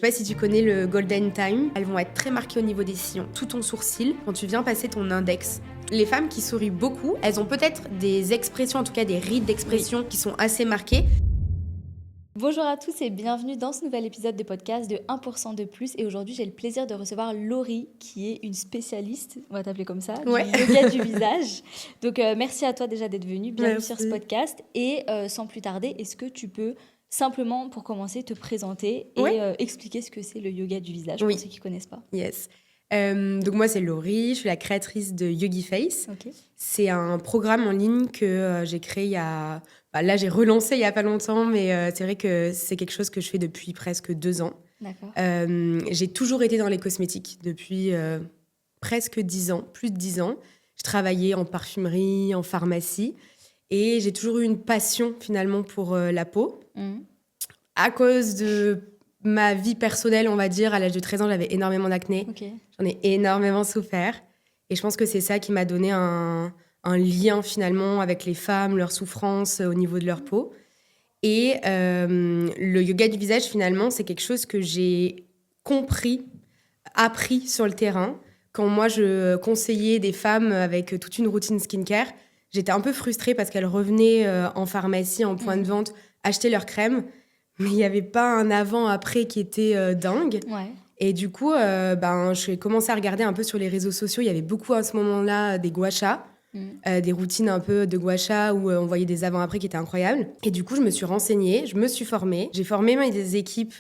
Je sais pas si tu connais le Golden Time. Elles vont être très marquées au niveau des sillons, tout ton sourcil, quand tu viens passer ton index. Les femmes qui sourient beaucoup, elles ont peut-être des expressions, en tout cas des rides d'expression qui sont assez marquées. Bonjour à tous et bienvenue dans ce nouvel épisode de podcast de 1% de plus. Et aujourd'hui, j'ai le plaisir de recevoir Laurie, qui est une spécialiste, on va t'appeler comme ça, du yoga du visage. Donc, merci à toi déjà d'être venue. Bienvenue sur ce podcast. Et sans plus tarder, est-ce que tu peux simplement, pour commencer, te présenter et expliquer ce que c'est le yoga du visage pour ceux qui ne connaissent pas? Yes. Donc moi, c'est Laurie, je suis la créatrice de Yogi Face. Okay. C'est un programme en ligne que j'ai créé il y a... là, j'ai relancé il n'y a pas longtemps, mais c'est vrai que c'est quelque chose que je fais depuis presque 2 ans. D'accord. J'ai toujours été dans les cosmétiques depuis presque 10 ans, plus de 10 ans. Je travaillais en parfumerie, en pharmacie, et j'ai toujours eu une passion finalement pour la peau. À cause de ma vie personnelle, on va dire, à l'âge de 13 ans, j'avais énormément d'acné. Okay. J'en ai énormément souffert. Et je pense que c'est ça qui m'a donné un lien finalement avec les femmes, leurs souffrances au niveau de leur peau. Et le yoga du visage, finalement, c'est quelque chose que j'ai appris sur le terrain. Quand moi, je conseillais des femmes avec toute une routine skincare, j'étais un peu frustrée parce qu'elles revenaient en pharmacie, en point de vente, acheter leur crème. Mais il n'y avait pas un avant-après qui était dingue. Ouais. Et du coup, j'ai commencé à regarder un peu sur les réseaux sociaux. Il y avait beaucoup à ce moment-là des gua sha, des routines un peu de gua sha où on voyait des avant-après qui étaient incroyables. Et du coup, je me suis renseignée, je me suis formée. J'ai formé mes équipes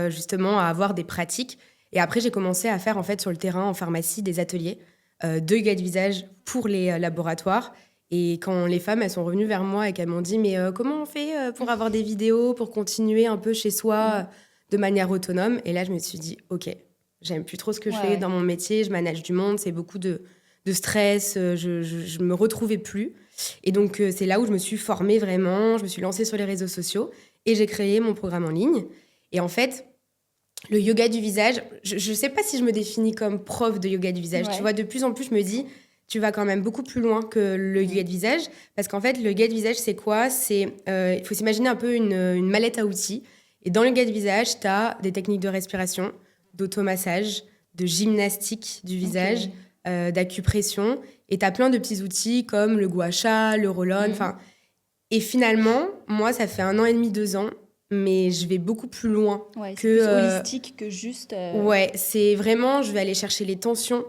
justement à avoir des pratiques. Et après, j'ai commencé à faire en fait sur le terrain, en pharmacie, des ateliers de yoga de visage pour les laboratoires. Et quand les femmes, elles sont revenues vers moi et qu'elles m'ont dit « Mais comment on fait pour avoir des vidéos, pour continuer un peu chez soi de manière autonome ?» Et là, je me suis dit « Ok, j'aime plus trop ce que je fais dans mon métier, je manage du monde, c'est beaucoup de stress, je me retrouvais plus. » Et donc, c'est là où je me suis formée vraiment, je me suis lancée sur les réseaux sociaux et j'ai créé mon programme en ligne. Et en fait, le yoga du visage, je sais pas si je me définis comme prof de yoga du visage. Tu vois, de plus en plus, je me dis... Tu vas quand même beaucoup plus loin que le yoga de visage. Parce qu'en fait, le yoga de visage, c'est quoi ? Il faut s'imaginer un peu une mallette à outils. Et dans le yoga de visage, tu as des techniques de respiration, d'automassage, de gymnastique du visage, d'acupression. Et tu as plein de petits outils comme le gua sha, le roll-on. Et finalement, moi, ça fait 1 an et demi, 2 ans, mais je vais beaucoup plus loin. Ouais, c'est plus holistique que juste... Ouais, c'est vraiment, je vais aller chercher les tensions.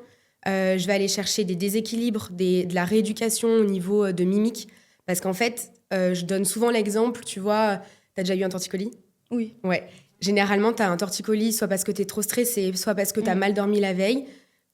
Je vais aller chercher des déséquilibres, de la rééducation au niveau de mimique. Parce qu'en fait, je donne souvent l'exemple, tu vois, t'as déjà eu un torticolis ? Oui. Ouais. Généralement, t'as un torticolis soit parce que t'es trop stressé, soit parce que t'as mal dormi la veille.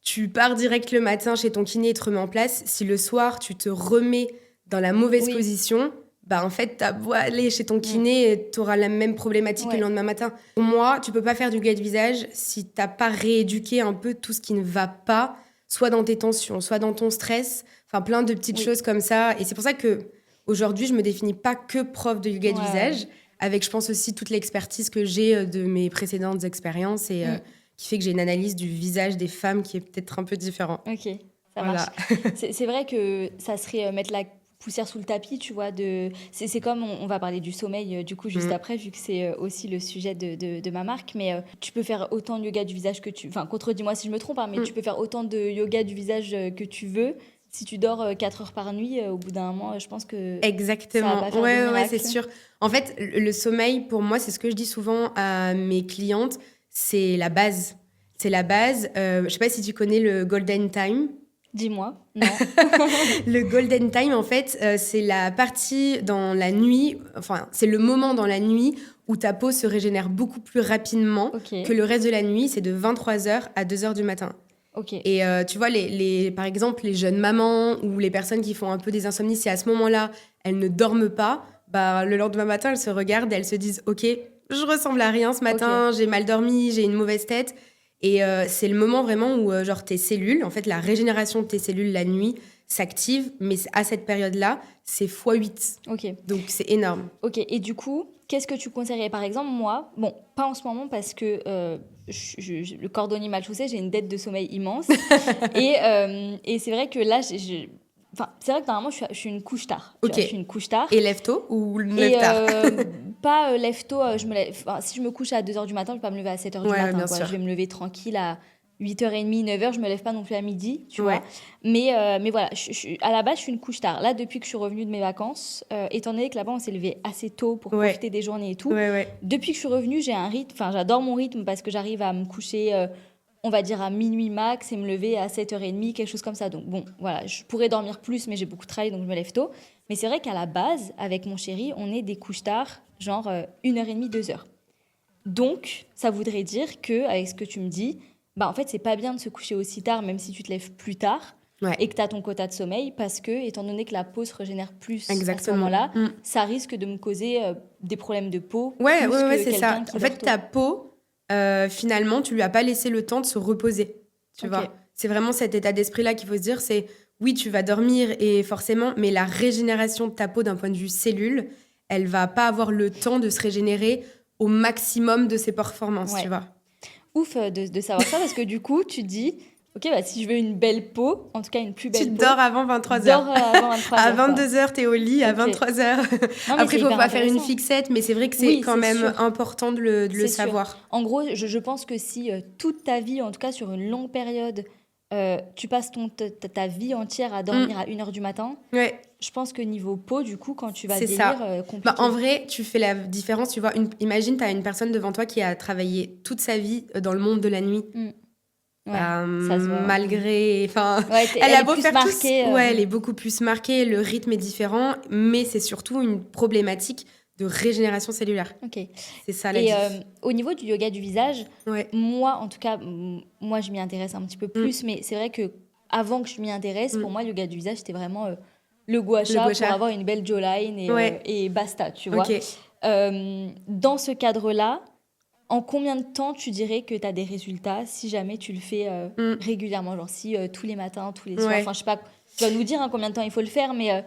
Tu pars direct le matin chez ton kiné et te remets en place. Si le soir, tu te remets dans la mauvaise position, en fait, t'as beau aller chez ton kiné et t'auras la même problématique le lendemain matin. Pour moi, tu peux pas faire du yoga de visage si t'as pas rééduqué un peu tout ce qui ne va pas, soit dans tes tensions, soit dans ton stress, enfin plein de petites choses comme ça. Et c'est pour ça que aujourd'hui, je me définis pas que prof de yoga du visage, avec je pense aussi toute l'expertise que j'ai de mes précédentes expériences et qui fait que j'ai une analyse du visage des femmes qui est peut-être un peu différente. Ok, ça marche. C'est vrai que ça serait mettre la poussière sous le tapis, tu vois. C'est comme, on va parler du sommeil du coup juste après, vu que c'est aussi le sujet de ma marque, mais tu peux faire autant de yoga du visage que tu... Enfin, contredis-moi si je me trompe, mais tu peux faire autant de yoga du visage que tu veux. Si tu dors 4 heures par nuit, au bout d'un moment, je pense que exactement. Ça va pas faire de miracle. Ouais, c'est sûr. En fait, le sommeil, pour moi, c'est ce que je dis souvent à mes clientes, c'est la base. C'est la base. Je sais pas si tu connais le Golden Time. Dis-moi, non. Le Golden Time, en fait, c'est la partie dans la nuit, enfin, c'est le moment dans la nuit où ta peau se régénère beaucoup plus rapidement que le reste de la nuit. C'est de 23h à 2h du matin. Et tu vois, par exemple, les jeunes mamans ou les personnes qui font un peu des insomnies, si à ce moment-là, elles ne dorment pas, le lendemain matin, elles se regardent et elles se disent « Ok, je ressemble à rien ce matin, j'ai mal dormi, j'ai une mauvaise tête ». Et c'est le moment vraiment où tes cellules, en fait, la régénération de tes cellules la nuit s'active, mais à cette période-là, c'est x8. Donc, c'est énorme. Ok, et du coup, qu'est-ce que tu conseillerais ? Par exemple, moi, bon, pas en ce moment parce que le cordonnier mal chaussé, j'ai une dette de sommeil immense. et c'est vrai que là, Enfin, c'est vrai que normalement, je suis une couche tard. Je suis une couche tard. Et lève tôt ou lève tard pas lève-tôt, si je me couche à 2h du matin, je vais pas me lever à 7h du matin. Quoi. Je vais me lever tranquille à 8h30, 9h, je me lève pas non plus à midi, tu vois. Mais voilà, à la base, je suis une couche tard. Là, depuis que je suis revenue de mes vacances, étant donné que là-bas, on s'est levé assez tôt pour profiter des journées et tout, depuis que je suis revenue, j'ai un rythme, j'adore mon rythme parce que j'arrive à me coucher, on va dire à minuit max et me lever à 7h30, quelque chose comme ça. Donc bon, voilà, je pourrais dormir plus, mais j'ai beaucoup travaillé, donc je me lève tôt. Mais c'est vrai qu'à la base, avec mon chéri, on est des couches tard, genre 1h30, 2h. Donc, ça voudrait dire qu'avec ce que tu me dis, en fait, c'est pas bien de se coucher aussi tard, même si tu te lèves plus tard et que tu as ton quota de sommeil, parce que, étant donné que la peau se régénère plus à ce moment-là, ça risque de me causer des problèmes de peau. C'est ça. En fait, ta peau, finalement, tu lui as pas laissé le temps de se reposer. Tu vois, c'est vraiment cet état d'esprit-là qu'il faut se dire, c'est oui, tu vas dormir et forcément, mais la régénération de ta peau d'un point de vue cellule, elle va pas avoir le temps de se régénérer au maximum de ses performances, tu vois. Ouf de savoir ça, parce que du coup, tu dis, ok, si je veux une belle peau, en tout cas une plus belle peau... Tu dors avant 23h. Dors avant 23h. À 22h, t'es au lit, à 23h. Après, il faut pas faire une fixette, mais c'est vrai que c'est quand même important de le savoir. Sûr. En gros, je pense que si toute ta vie, en tout cas sur une longue période, tu passes ta vie entière à dormir à 1h du matin, je pense que niveau peau, du coup, quand tu vas vieillir, compliqué. En vrai, tu fais la différence, tu vois. Imagine, tu as une personne devant toi qui a travaillé toute sa vie dans le monde de la nuit. Ça se voit. Malgré... elle a beau faire marquée, elle est beaucoup plus marquée, le rythme est différent, mais c'est surtout une problématique de régénération cellulaire. C'est ça la différence. Et au niveau du yoga du visage, moi, en tout cas, moi, je m'y intéresse un petit peu plus, mais c'est vrai que avant que je m'y intéresse, pour moi, le yoga du visage, c'était vraiment le gua sha pour avoir une belle jawline et basta, tu vois. Dans ce cadre-là, en combien de temps tu dirais que tu as des résultats si jamais tu le fais régulièrement, genre si tous les matins, tous les soirs, enfin je sais pas, tu vas nous dire combien de temps il faut le faire, mais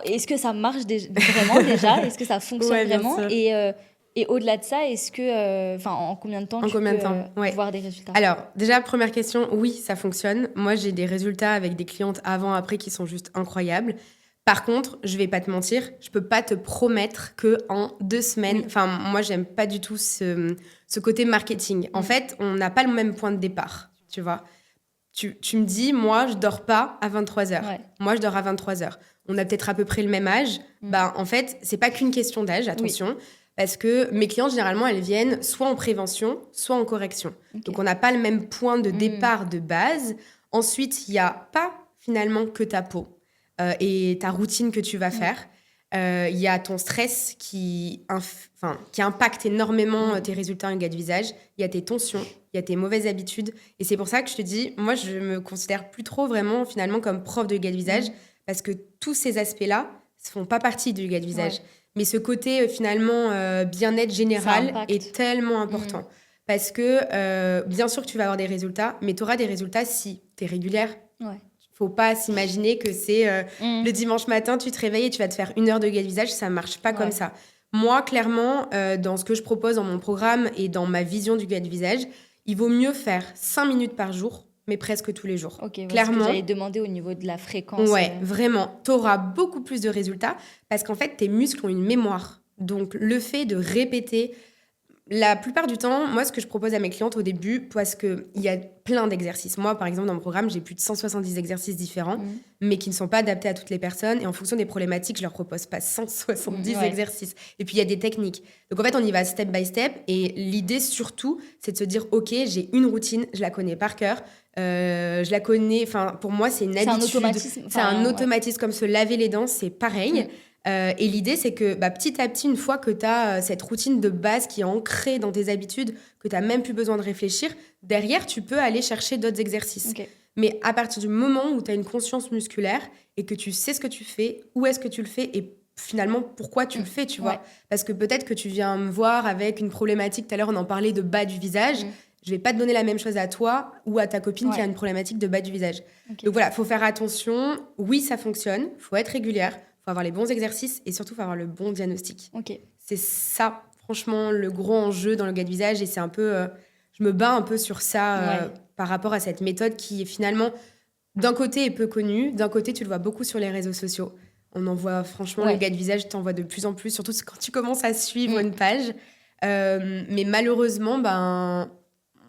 est-ce que ça marche vraiment déjà, est-ce que ça fonctionne vraiment, et au-delà de ça, est-ce que en combien de temps tu peux voir des résultats? Alors déjà, première question, oui, ça fonctionne. Moi j'ai des résultats avec des clientes avant après qui sont juste incroyables. Par contre, je vais pas te mentir, je peux pas te promettre que en 2 semaines... moi, j'aime pas du tout ce côté marketing. En fait, on n'a pas le même point de départ, tu vois. Tu me dis, moi, je dors pas à 23h. Moi, je dors à 23h. On a peut-être à peu près le même âge. En fait, c'est pas qu'une question d'âge, attention. Parce que mes clientes, généralement, elles viennent soit en prévention, soit en correction. Donc, on n'a pas le même point de départ de base. Ensuite, il y a pas, finalement, que ta peau. Et ta routine que tu vas faire. Il y a ton stress qui impacte énormément tes résultats en yoga du visage. Il y a tes tensions, il y a tes mauvaises habitudes. Et c'est pour ça que je te dis, moi, je me considère plus trop vraiment finalement comme prof de yoga du visage parce que tous ces aspects-là ne font pas partie du yoga du visage. Mais ce côté finalement bien-être général est tellement important. Parce que bien sûr que tu vas avoir des résultats, mais tu auras des résultats si tu es régulière. Faut pas s'imaginer que c'est le dimanche matin, tu te réveilles et tu vas te faire 1 heure de yoga du visage. Ça marche pas comme ça. Moi, clairement, dans ce que je propose dans mon programme et dans ma vision du yoga du visage, il vaut mieux faire 5 minutes par jour, mais presque tous les jours. Clairement. Ce que j'allais demander au niveau de la fréquence. Vraiment. Tu auras beaucoup plus de résultats parce qu'en fait, tes muscles ont une mémoire. Donc, le fait de répéter... La plupart du temps, moi, ce que je propose à mes clientes au début, parce qu'il y a plein d'exercices. Moi, par exemple, dans mon programme, j'ai plus de 170 exercices différents, mais qui ne sont pas adaptés à toutes les personnes. Et en fonction des problématiques, je leur propose pas 170 exercices. Et puis, il y a des techniques. Donc, en fait, on y va step by step. Et l'idée, surtout, c'est de se dire, OK, j'ai une routine, je la connais par cœur. Je la connais... Enfin, pour moi, c'est une habitude. C'est un automatisme. C'est un automatisme, comme se laver les dents, c'est pareil. Et l'idée, c'est que petit à petit, une fois que tu as cette routine de base qui est ancrée dans tes habitudes, que tu n'as même plus besoin de réfléchir, derrière, tu peux aller chercher d'autres exercices. Mais à partir du moment où tu as une conscience musculaire et que tu sais ce que tu fais, où est-ce que tu le fais et finalement pourquoi tu le fais, tu vois. Parce que peut-être que tu viens me voir avec une problématique, tout à l'heure on en parlait de bas du visage, je vais pas te donner la même chose à toi ou à ta copine qui a une problématique de bas du visage. Donc voilà, faut faire attention. Oui, ça fonctionne, faut être régulière. Il faut avoir les bons exercices et surtout, il faut avoir le bon diagnostic. C'est ça, franchement, le gros enjeu dans le yoga du visage. Et c'est un peu... je me bats un peu sur ça par rapport à cette méthode qui, finalement, d'un côté, est peu connue. D'un côté, tu le vois beaucoup sur les réseaux sociaux. On en voit, franchement, le yoga de visage, t'en vois de plus en plus, surtout quand tu commences à suivre une page. Mais malheureusement,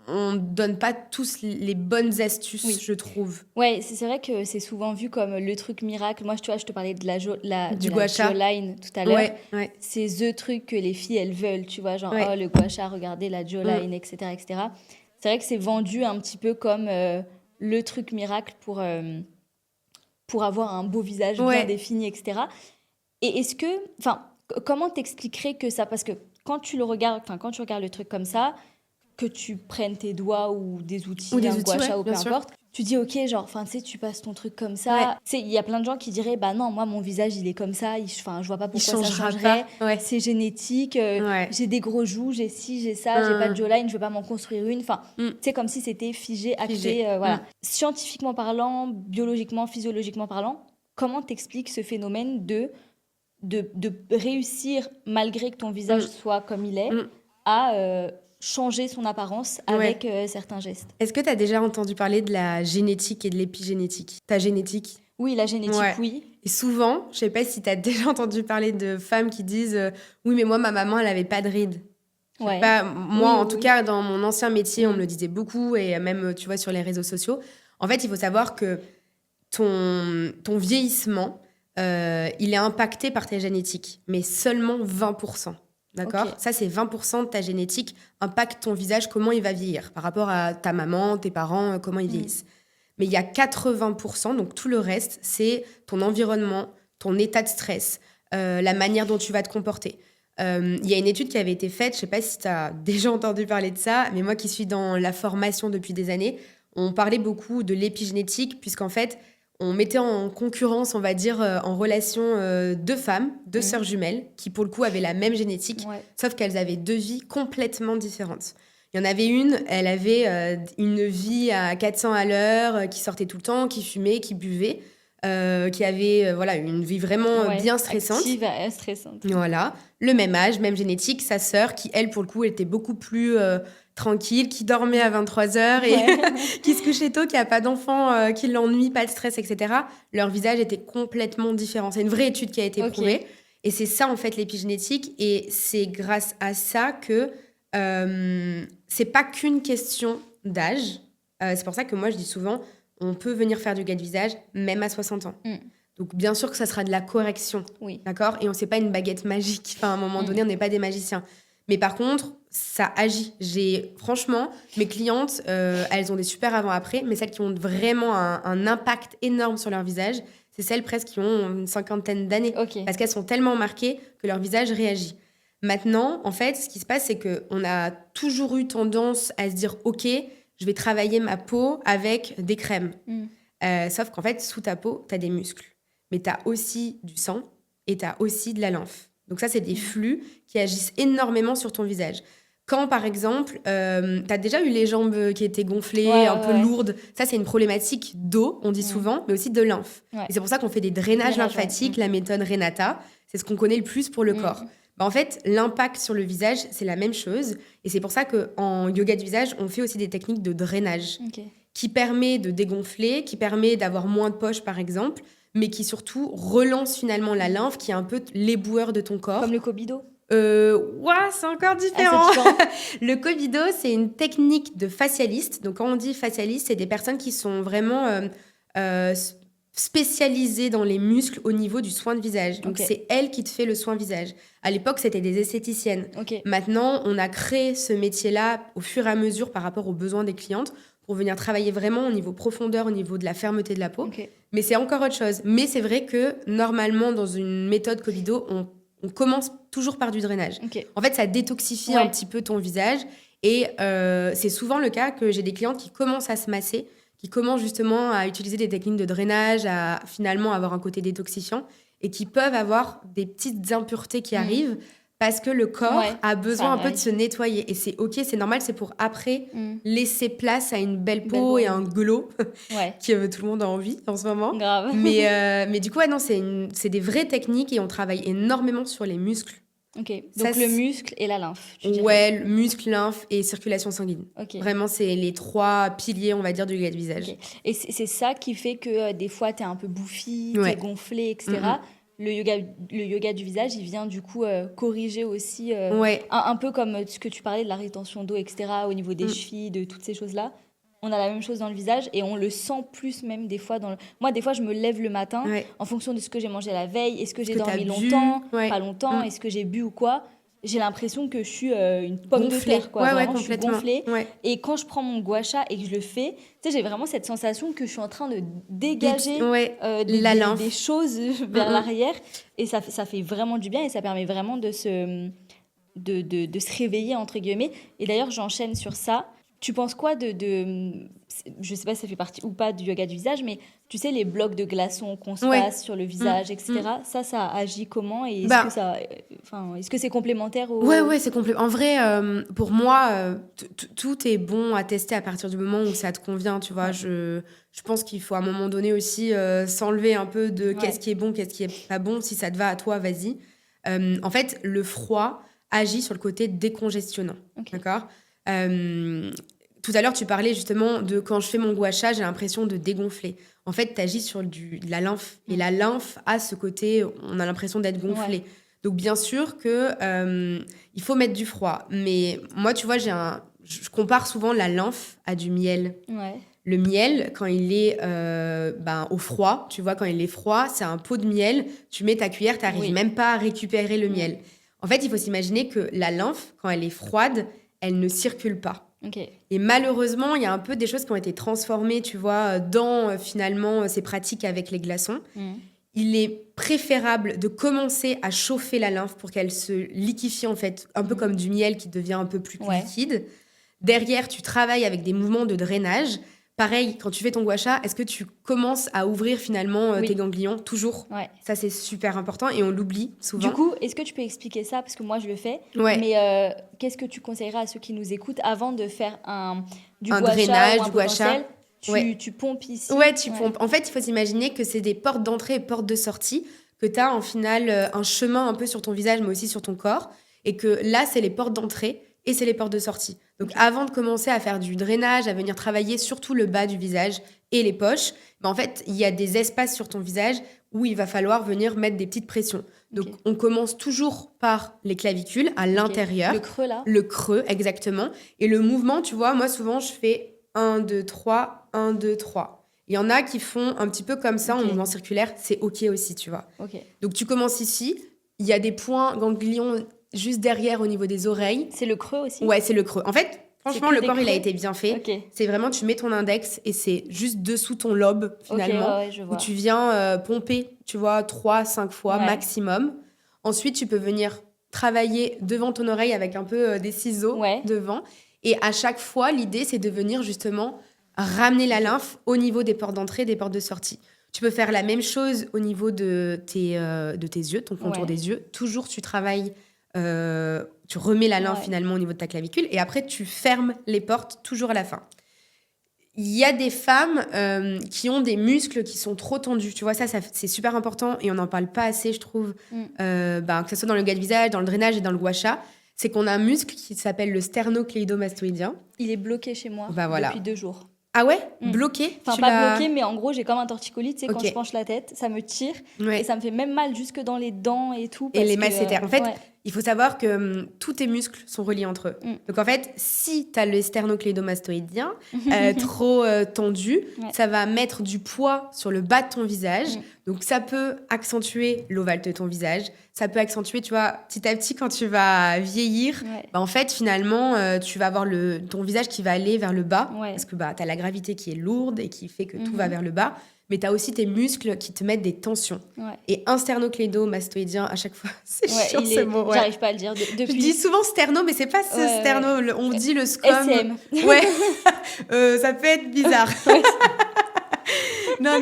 on donne pas tous les bonnes astuces, je trouve. Ouais, c'est vrai que c'est souvent vu comme le truc miracle. Moi, tu vois, je te parlais de la gua sha jawline tout à l'heure. Ouais. C'est the truc que les filles, elles veulent, tu vois, genre, oh, le gua sha, regardez la jawline, etc., etc. C'est vrai que c'est vendu un petit peu comme le truc miracle pour avoir un beau visage bien défini, etc. Et est-ce que... Enfin, comment t'expliquerais que ça... Parce que quand tu regardes le truc comme ça, que tu prennes tes doigts ou des outils, un gua sha ou peu importe, tu dis ok, genre, tu sais, tu passes ton truc comme ça. Tu sais, il y a plein de gens qui diraient, bah non, moi, mon visage, il est comme ça, je vois pas pourquoi ça changerait. C'est génétique, j'ai des gros joues, j'ai ci, j'ai ça, j'ai pas de jawline, je veux pas m'en construire une. Enfin, c'est comme si c'était figé, acté, voilà. Scientifiquement parlant, biologiquement, physiologiquement parlant, comment t'expliques ce phénomène de réussir, malgré que ton visage soit comme il est, à changer son apparence avec certains gestes. Est-ce que tu as déjà entendu parler de la génétique et de l'épigénétique? Ta génétique? Oui, la génétique, oui. Et souvent, je sais pas si tu as déjà entendu parler de femmes qui disent oui, mais moi, ma maman, elle avait pas de rides. Moi, en tout cas, dans mon ancien métier, on me le disait beaucoup, et même, tu vois, sur les réseaux sociaux. En fait, il faut savoir que ton vieillissement, il est impacté par ta génétique, mais seulement 20%. D'accord ? Ça, c'est 20% de ta génétique impacte ton visage, comment il va vieillir, par rapport à ta maman, tes parents, comment ils vieillissent. Mais il y a 80%, donc tout le reste, c'est ton environnement, ton état de stress, la manière dont tu vas te comporter. Il y a une étude qui avait été faite, je ne sais pas si tu as déjà entendu parler de ça, mais moi qui suis dans la formation depuis des années, on parlait beaucoup de l'épigénétique, puisqu'en fait, on mettait en concurrence, on va dire, en relation deux femmes, deux sœurs jumelles, qui pour le coup avaient la même génétique, sauf qu'elles avaient deux vies complètement différentes. Il y en avait une, elle avait une vie à 400 à l'heure, qui sortait tout le temps, qui fumait, qui buvait, qui avait une vie vraiment bien stressante. Active, stressante. Voilà, le même âge, même génétique, sa sœur, qui elle, pour le coup, était beaucoup plus tranquille, qui dormait à 23h et qui se couchait tôt, qui n'a pas d'enfant, qui l'ennuie, pas de stress, etc. Leur visage était complètement différent. C'est une vraie étude qui a été prouvée. Et c'est ça, en fait, l'épigénétique. Et c'est grâce à ça que c'est pas qu'une question d'âge. C'est pour ça que moi, je dis souvent, on peut venir faire du yoga de visage même à 60 ans. Donc, bien sûr que ça sera de la correction, d'accord ? Et on ne sait pas une baguette magique. Enfin, à un moment donné, on n'est pas des magiciens. Mais par contre, ça agit. Franchement, mes clientes, elles ont des super avant-après, mais celles qui ont vraiment un impact énorme sur leur visage, c'est celles presque qui ont une cinquantaine d'années. Parce qu'elles sont tellement marquées que leur visage réagit. Maintenant, en fait, ce qui se passe, c'est qu'on a toujours eu tendance à se dire « Ok, je vais travailler ma peau avec des crèmes. » Sauf qu'en fait, sous ta peau, tu as des muscles. Mais tu as aussi du sang et tu as aussi de la lymphe. Donc ça, c'est des flux qui agissent énormément sur ton visage. Quand, par exemple, tu as déjà eu les jambes qui étaient gonflées, un peu lourdes, ça, c'est une problématique d'eau, on dit souvent, mais aussi de lymphe. Et c'est pour ça qu'on fait des drainages lymphatiques, la méthode Renata. C'est ce qu'on connaît le plus pour le corps. En fait, l'impact sur le visage, c'est la même chose. Et c'est pour ça qu'en yoga du visage, on fait aussi des techniques de drainage qui permet de dégonfler, qui permet d'avoir moins de poches, par exemple, mais qui surtout relance finalement la lymphe, qui est un peu l'éboueur de ton corps. Comme le Kobido ? C'est encore différent. Le Kobido, c'est une technique de facialiste. Donc, quand on dit facialiste, c'est des personnes qui sont vraiment spécialisées dans les muscles au niveau du soin de visage. Donc, c'est elle qui te fait le soin visage. À l'époque, c'était des esthéticiennes. Maintenant, on a créé ce métier-là au fur et à mesure par rapport aux besoins des clientes pour venir travailler vraiment au niveau profondeur, au niveau de la fermeté de la peau. Mais c'est encore autre chose. Mais c'est vrai que, normalement, dans une méthode Kobido, on commence toujours par du drainage. En fait, ça détoxifie un petit peu ton visage. Et c'est souvent le cas que j'ai des clientes qui commencent à se masser, qui commencent justement à utiliser des techniques de drainage, à finalement avoir un côté détoxifiant, et qui peuvent avoir des petites impuretés qui arrivent parce que le corps a besoin un peu de se nettoyer. Et c'est OK, c'est normal, c'est pour après laisser place à une belle peau et un glow que tout le monde a envie en ce moment. Grave. Mais du coup, non, c'est des vraies techniques et on travaille énormément sur les muscles. Donc le muscle et la lymphe, tu dirais. Ouais, le muscle, lymphe et circulation sanguine. Vraiment, c'est les 3 piliers, on va dire, du yoga de visage. Et c'est ça qui fait que des fois, t'es un peu bouffi, t'es gonflé, etc. le yoga du visage, il vient du coup corriger aussi, un peu comme ce que tu parlais de la rétention d'eau, etc., au niveau des chevilles, de toutes ces choses-là. On a la même chose dans le visage et on le sent plus même des fois. Moi, des fois, je me lève le matin en fonction de ce que j'ai mangé la veille. Est-ce que j'ai dormi longtemps, pas longtemps, est-ce que j'ai bu ou quoi. J'ai l'impression que je suis une pomme de terre, quoi. Vraiment, je suis gonflée. Et quand je prends mon gua sha et que je le fais, tu sais, j'ai vraiment cette sensation que je suis en train de dégager des choses vers l'arrière. Et ça fait vraiment du bien et ça permet vraiment de se réveiller, entre guillemets. Et d'ailleurs, j'enchaîne sur ça. Tu penses quoi je sais pas si ça fait partie ou pas du yoga du visage, mais tu sais, les blocs de glaçons qu'on se passe sur le visage, etc. Ça agit comment et est-ce que c'est complémentaire au... Ouais, c'est complémentaire. En vrai, pour moi, tout est bon à tester à partir du moment où ça te convient, tu vois. Je pense qu'il faut à un moment donné aussi s'enlever un peu de qu'est-ce qui est bon, qu'est-ce qui est pas bon. Si ça te va à toi, vas-y. En fait, le froid agit sur le côté décongestionnant, d'accord ? Tout à l'heure, tu parlais justement de quand je fais mon gua sha, j'ai l'impression de dégonfler. En fait, tu agis sur de la lymphe. Et la lymphe a ce côté, on a l'impression d'être gonflé. Ouais. Donc, bien sûr qu'il faut mettre du froid. Mais moi, tu vois, je compare souvent la lymphe à du miel. Ouais. Le miel, quand il est au froid, tu vois, quand il est froid, c'est un pot de miel. Tu mets ta cuillère, tu n'arrives même pas à récupérer le miel. En fait, il faut s'imaginer que la lymphe, quand elle est froide, elle ne circule pas. Et malheureusement, il y a un peu des choses qui ont été transformées, tu vois, dans finalement ces pratiques avec les glaçons. Il est préférable de commencer à chauffer la lymphe pour qu'elle se liquéfie, en fait, un peu comme du miel qui devient un peu plus liquide. Derrière, tu travailles avec des mouvements de drainage. Pareil, quand tu fais ton gua sha, est-ce que tu commences à ouvrir finalement tes ganglions ? Toujours. Ça, c'est super important et on l'oublie souvent. Du coup, est-ce que tu peux expliquer ça ? Parce que moi, je le fais. Mais qu'est-ce que tu conseillerais à ceux qui nous écoutent avant de faire du drainage, du gua sha ? Tu pompes ici. Ouais, tu pompes. En fait, il faut s'imaginer que c'est des portes d'entrée et portes de sortie, que tu as en final un chemin un peu sur ton visage, mais aussi sur ton corps. Et que là, c'est les portes d'entrée et c'est les portes de sortie. Donc, avant de commencer à faire du drainage, à venir travailler surtout le bas du visage et les poches, en fait, il y a des espaces sur ton visage où il va falloir venir mettre des petites pressions. Donc, on commence toujours par les clavicules à l'intérieur. Le creux, là ? Le creux, exactement. Et le mouvement, tu vois, moi, souvent, je fais 1, 2, 3, 1, 2, 3. Il y en a qui font un petit peu comme ça, en mouvement circulaire. C'est OK aussi, tu vois. Donc, tu commences ici. Il y a des points ganglions juste derrière au niveau des oreilles. C'est le creux aussi ? Ouais, c'est le creux. En fait, franchement, le corps, il a été bien fait. C'est vraiment, tu mets ton index et c'est juste dessous ton lobe, finalement, où tu viens pomper, tu vois, 3-5 fois maximum. Ensuite, tu peux venir travailler devant ton oreille avec un peu des ciseaux devant. Et à chaque fois, l'idée, c'est de venir justement ramener la lymphe au niveau des portes d'entrée, des portes de sortie. Tu peux faire la même chose au niveau de tes yeux, ton contour des yeux. Toujours, tu travailles... tu remets la lymphe finalement au niveau de ta clavicule et après tu fermes les portes toujours à la fin. Il y a des femmes qui ont des muscles qui sont trop tendus, tu vois, ça c'est super important et on n'en parle pas assez, je trouve, que ce soit dans le yoga du visage, dans le drainage et dans le gua sha, c'est qu'on a un muscle qui s'appelle le sternocléidomastoïdien. Il est bloqué chez moi depuis 2 jours. Ah ouais ? Bloqué ? Enfin, pas bloqué, mais en gros, j'ai comme un torticolis, tu sais, quand je penche la tête, ça me tire et ça me fait même mal jusque dans les dents et tout. Et les masséters. En fait, il faut savoir que tous tes muscles sont reliés entre eux. Donc, en fait, si tu as le sternocléidomastoïdien trop tendu, ça va mettre du poids sur le bas de ton visage. Donc, ça peut accentuer l'ovale de ton visage. Ça peut accentuer, tu vois, petit à petit, quand tu vas vieillir, en fait, finalement, tu vas avoir ton visage qui va aller vers le bas. Parce que tu as la gravité qui est lourde et qui fait que tout va vers le bas. Mais tu as aussi tes muscles qui te mettent des tensions. Et un sternocléidomastoïdien, à chaque fois, c'est chiant ce mot. J'arrive pas à le dire. Depuis... Je dis souvent sterno, mais c'est pas ce sterno. On dit le scum. SM. Ça peut être bizarre. Non,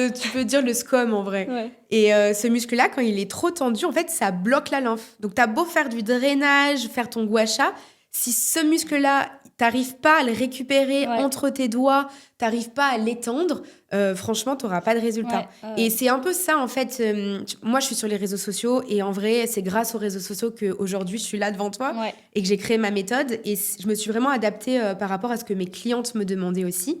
tu peux dire le scum en vrai. Et ce muscle-là, quand il est trop tendu, en fait, ça bloque la lymphe. Donc, t'as beau faire du drainage, faire ton gua sha, si ce muscle-là, t'arrives pas à le récupérer entre tes doigts, t'arrives pas à l'étendre, franchement, t'auras pas de résultat. Et c'est un peu ça, en fait. Moi, je suis sur les réseaux sociaux et en vrai, c'est grâce aux réseaux sociaux qu'aujourd'hui, je suis là devant toi et que j'ai créé ma méthode. Et je me suis vraiment adaptée par rapport à ce que mes clientes me demandaient aussi.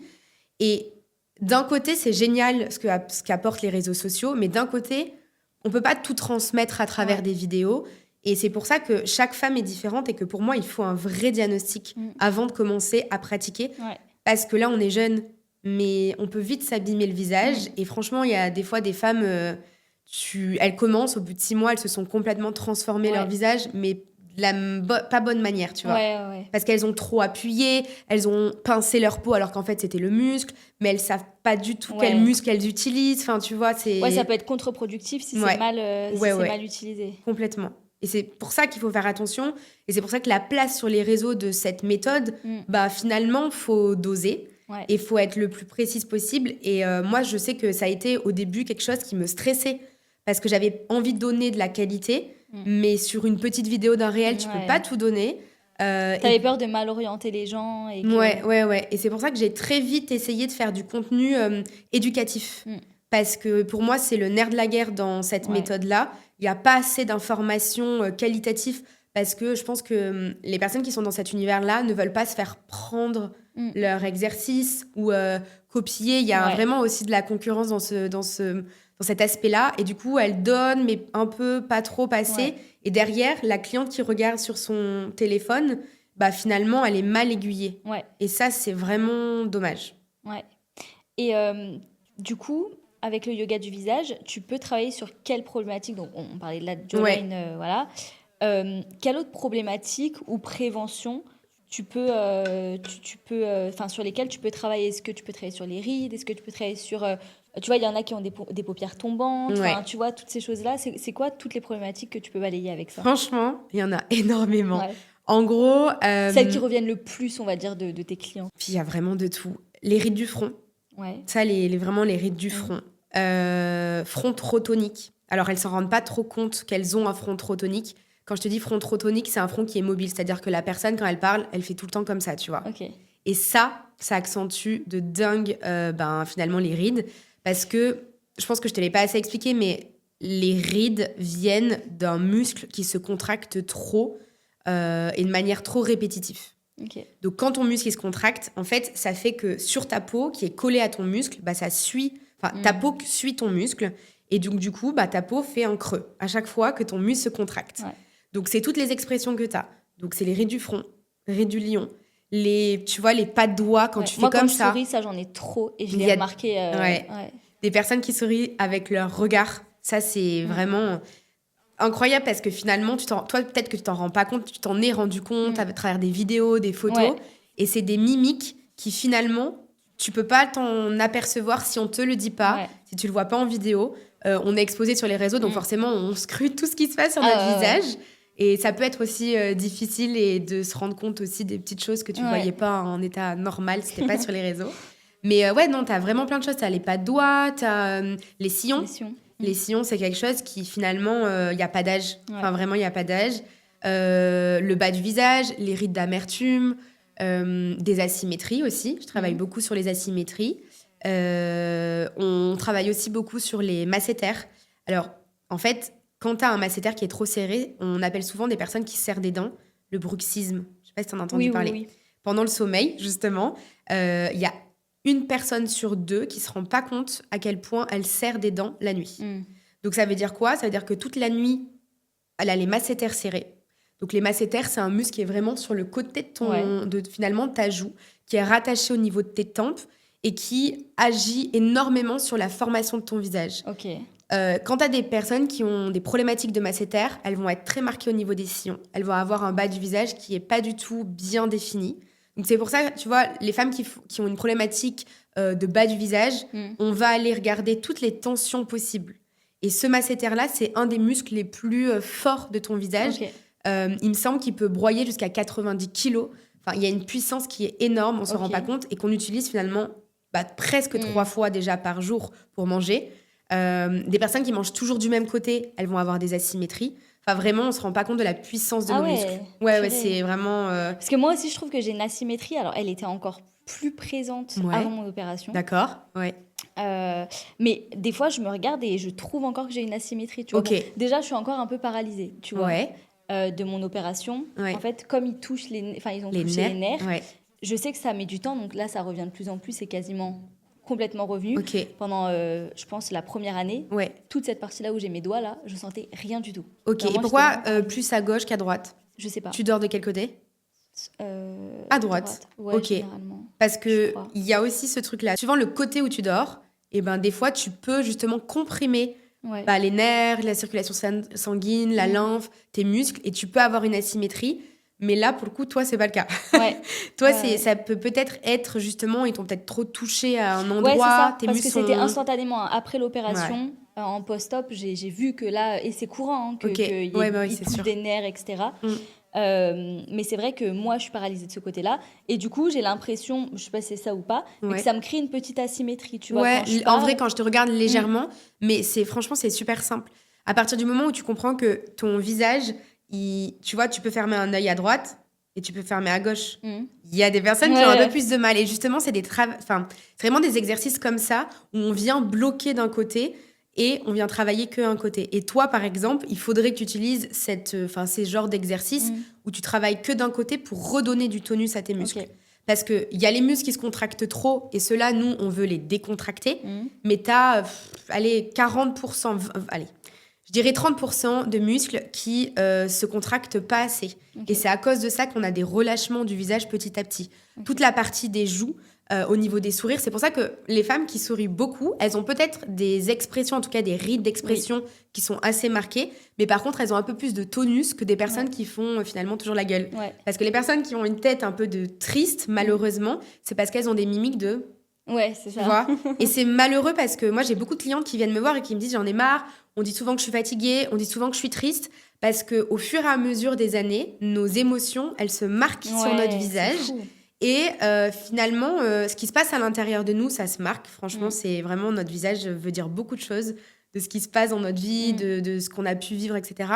Et d'un côté, c'est génial ce qu'apportent les réseaux sociaux, mais d'un côté, on peut pas tout transmettre à travers des vidéos. Et c'est pour ça que chaque femme est différente et que pour moi, il faut un vrai diagnostic avant de commencer à pratiquer. Ouais. Parce que là, on est jeune, mais on peut vite s'abîmer le visage. Et franchement, il y a des fois des femmes, elles commencent, au bout de 6 mois, elles se sont complètement transformées leur visage, mais de la pas bonne manière, tu vois. Ouais. Parce qu'elles ont trop appuyé, elles ont pincé leur peau alors qu'en fait, c'était le muscle, mais elles savent pas du tout quel muscle elles utilisent. Enfin, tu vois, c'est... Ouais, ça peut être contre-productif si c'est mal utilisé. Complètement. Et c'est pour ça qu'il faut faire attention. Et c'est pour ça que la place sur les réseaux de cette méthode, finalement, faut doser. Ouais. Et il faut être le plus précise possible. Et moi, je sais que ça a été au début quelque chose qui me stressait. Parce que j'avais envie de donner de la qualité. Mais sur une petite vidéo d'un réel, tu peux pas tout donner. T'avais peur de mal orienter les gens. Et que... Ouais. Et c'est pour ça que j'ai très vite essayé de faire du contenu éducatif. Parce que pour moi, c'est le nerf de la guerre dans cette méthode-là. Il n'y a pas assez d'informations qualitatives parce que je pense que les personnes qui sont dans cet univers-là ne veulent pas se faire prendre leur exercice ou copier. Il y a vraiment aussi de la concurrence dans cet aspect-là. Et du coup, elles donnent, mais un peu pas trop passer. Ouais. Et derrière, la cliente qui regarde sur son téléphone, finalement, elle est mal aiguillée. Ouais. Et ça, c'est vraiment dommage. Ouais. Et du coup... Avec le yoga du visage, tu peux travailler sur quelle problématique? Donc, on parlait de la jawline, voilà. Quelle autre problématique ou prévention sur lesquelles tu peux travailler? Est-ce que tu peux travailler sur les rides? Est-ce que tu peux travailler sur... tu vois, il y en a qui ont des paupières tombantes. Tu vois, toutes ces choses-là. C'est quoi toutes les problématiques que tu peux balayer avec ça? Franchement, il y en a énormément. Ouais. En gros... Celles qui reviennent le plus, on va dire, de tes clients. Puis, il y a vraiment de tout. Les rides du front. Ouais. Ça, vraiment les rides du front. Front trop tonique. Alors, elles s'en rendent pas trop compte qu'elles ont un front trop tonique. Quand je te dis front trop tonique, c'est un front qui est mobile. C'est-à-dire que la personne, quand elle parle, elle fait tout le temps comme ça, tu vois. Okay. Et ça accentue de dingue, finalement, les rides. Parce que, je pense que je te l'ai pas assez expliqué, mais les rides viennent d'un muscle qui se contracte trop et de manière trop répétitive. Okay. Donc, quand ton muscle il se contracte, en fait, ça fait que sur ta peau, qui est collée à ton muscle, ça suit... ta peau suit ton muscle. Et donc, du coup, ta peau fait un creux à chaque fois que ton muscle se contracte. Ouais. Donc, c'est toutes les expressions que tu as. Donc, c'est les rides du front, rides du lion, tu vois, les pas de doigts quand tu fais comme ça. Moi, quand je souris, ça, j'en ai trop. Et je l'ai remarqué. Des personnes qui sourient avec leur regard. Ça, c'est vraiment... incroyable parce que finalement, toi, peut-être que tu t'en rends pas compte, tu t'en es rendu compte à travers des vidéos, des photos. Et c'est des mimiques qui, finalement, tu peux pas t'en apercevoir si on te le dit pas, si tu le vois pas en vidéo. On est exposé sur les réseaux, donc forcément, on scrute tout ce qui se passe sur notre visage. Et ça peut être aussi difficile et de se rendre compte aussi des petites choses que tu voyais pas en état normal si t'es pas sur les réseaux. Mais non, t'as vraiment plein de choses. T'as les pas de doigts, t'as les sillons. Les sillons, c'est quelque chose qui, finalement, il n'y a pas d'âge. Enfin, vraiment, il n'y a pas d'âge. Le bas du visage, les rides d'amertume, des asymétries aussi. Je travaille beaucoup sur les asymétries. On travaille aussi beaucoup sur les masséters. Alors, en fait, quand tu as un masséter qui est trop serré, on appelle souvent des personnes qui serrent des dents le bruxisme. Je ne sais pas si tu en as entendu parler. Oui. Pendant le sommeil, justement, il y a une personne sur 2 qui ne se rend pas compte à quel point elle serre des dents la nuit. Donc, ça veut dire quoi? Ça veut dire que toute la nuit, elle a les masséters serrés. Donc, les masséters, c'est un muscle qui est vraiment sur le côté de finalement, ta joue, qui est rattaché au niveau de tes tempes et qui agit énormément sur la formation de ton visage. Ok. Quand tu as des personnes qui ont des problématiques de masséter, elles vont être très marquées au niveau des sillons. Elles vont avoir un bas du visage qui n'est pas du tout bien défini. Donc, c'est pour ça, tu vois, les femmes qui ont une problématique de bas du visage, on va aller regarder toutes les tensions possibles. Et ce masséter-là, c'est un des muscles les plus forts de ton visage. Okay. Il me semble qu'il peut broyer jusqu'à 90 kilos. Enfin, il y a une puissance qui est énorme, on ne se rend pas compte, et qu'on utilise finalement presque 3 fois déjà par jour pour manger. Des personnes qui mangent toujours du même côté, elles vont avoir des asymétries. Enfin, vraiment, on ne se rend pas compte de la puissance de nos muscles. Ouais, c'est vraiment... Parce que moi aussi, je trouve que j'ai une asymétrie. Alors, elle était encore plus présente avant mon opération. D'accord, ouais. Mais des fois, je me regarde et je trouve encore que j'ai une asymétrie. Tu vois. Bon, déjà, je suis encore un peu paralysée, tu vois, de mon opération. En fait, comme ils touchent ils ont touché les nerfs, je sais que ça met du temps. Donc là, ça revient de plus en plus. C'est quasiment complètement revenue. Pendant, je pense, la première année. Toute cette partie-là où j'ai mes doigts, là, je sentais rien du tout. Ok, et pourquoi plus à gauche qu'à droite? Je sais pas. Tu dors de quel côté? À droite. Ouais, ok. Généralement. Parce qu'il y a aussi ce truc-là. Suivant le côté où tu dors, et ben, des fois, tu peux justement comprimer les nerfs, la circulation sanguine, la lymphe, tes muscles, et tu peux avoir une asymétrie. Mais là, pour le coup, toi, c'est pas le cas. Toi, ça peut peut-être être justement, ils t'ont peut-être trop touché à un endroit. Ouais, c'est ça, tes parce muscles que c'était instantanément. Après l'opération, en post-op, j'ai vu que là, et c'est courant, qu'il y ait plus des nerfs, etc. Mais c'est vrai que moi, je suis paralysée de ce côté-là. Et du coup, j'ai l'impression, je sais pas si c'est ça ou pas, mais que ça me crée une petite asymétrie, tu vois. En vrai, quand je te regarde légèrement, mais franchement, c'est super simple. À partir du moment où tu comprends que ton visage, tu vois, tu peux fermer un œil à droite et tu peux fermer à gauche. Il y a des personnes qui ont un peu plus de mal. Et justement, c'est vraiment des exercices comme ça où on vient bloquer d'un côté et on vient travailler qu'un côté. Et toi, par exemple, il faudrait que tu utilises ces genres d'exercices où tu travailles que d'un côté pour redonner du tonus à tes muscles. Parce qu'il y a les muscles qui se contractent trop et ceux-là, nous, on veut les décontracter. Mais tu as, 40%, je dirais 30% de muscles qui se contractent pas assez. Et c'est à cause de ça qu'on a des relâchements du visage petit à petit. Toute la partie des joues, au niveau des sourires, c'est pour ça que les femmes qui sourient beaucoup, elles ont peut-être des expressions, en tout cas des rides d'expression qui sont assez marquées, mais par contre, elles ont un peu plus de tonus que des personnes qui font finalement toujours la gueule. Parce que les personnes qui ont une tête un peu de triste, malheureusement, c'est parce qu'elles ont des mimiques de... Ouais, c'est ça. Tu vois. Et c'est malheureux parce que moi, j'ai beaucoup de clientes qui viennent me voir et qui me disent « j'en ai marre ». On dit souvent que je suis fatiguée, on dit souvent que je suis triste, parce qu'au fur et à mesure des années, nos émotions, elles se marquent sur notre visage. Et finalement, ce qui se passe à l'intérieur de nous, ça se marque. Franchement, c'est vraiment, notre visage veut dire beaucoup de choses, de ce qui se passe dans notre vie, de ce qu'on a pu vivre, etc.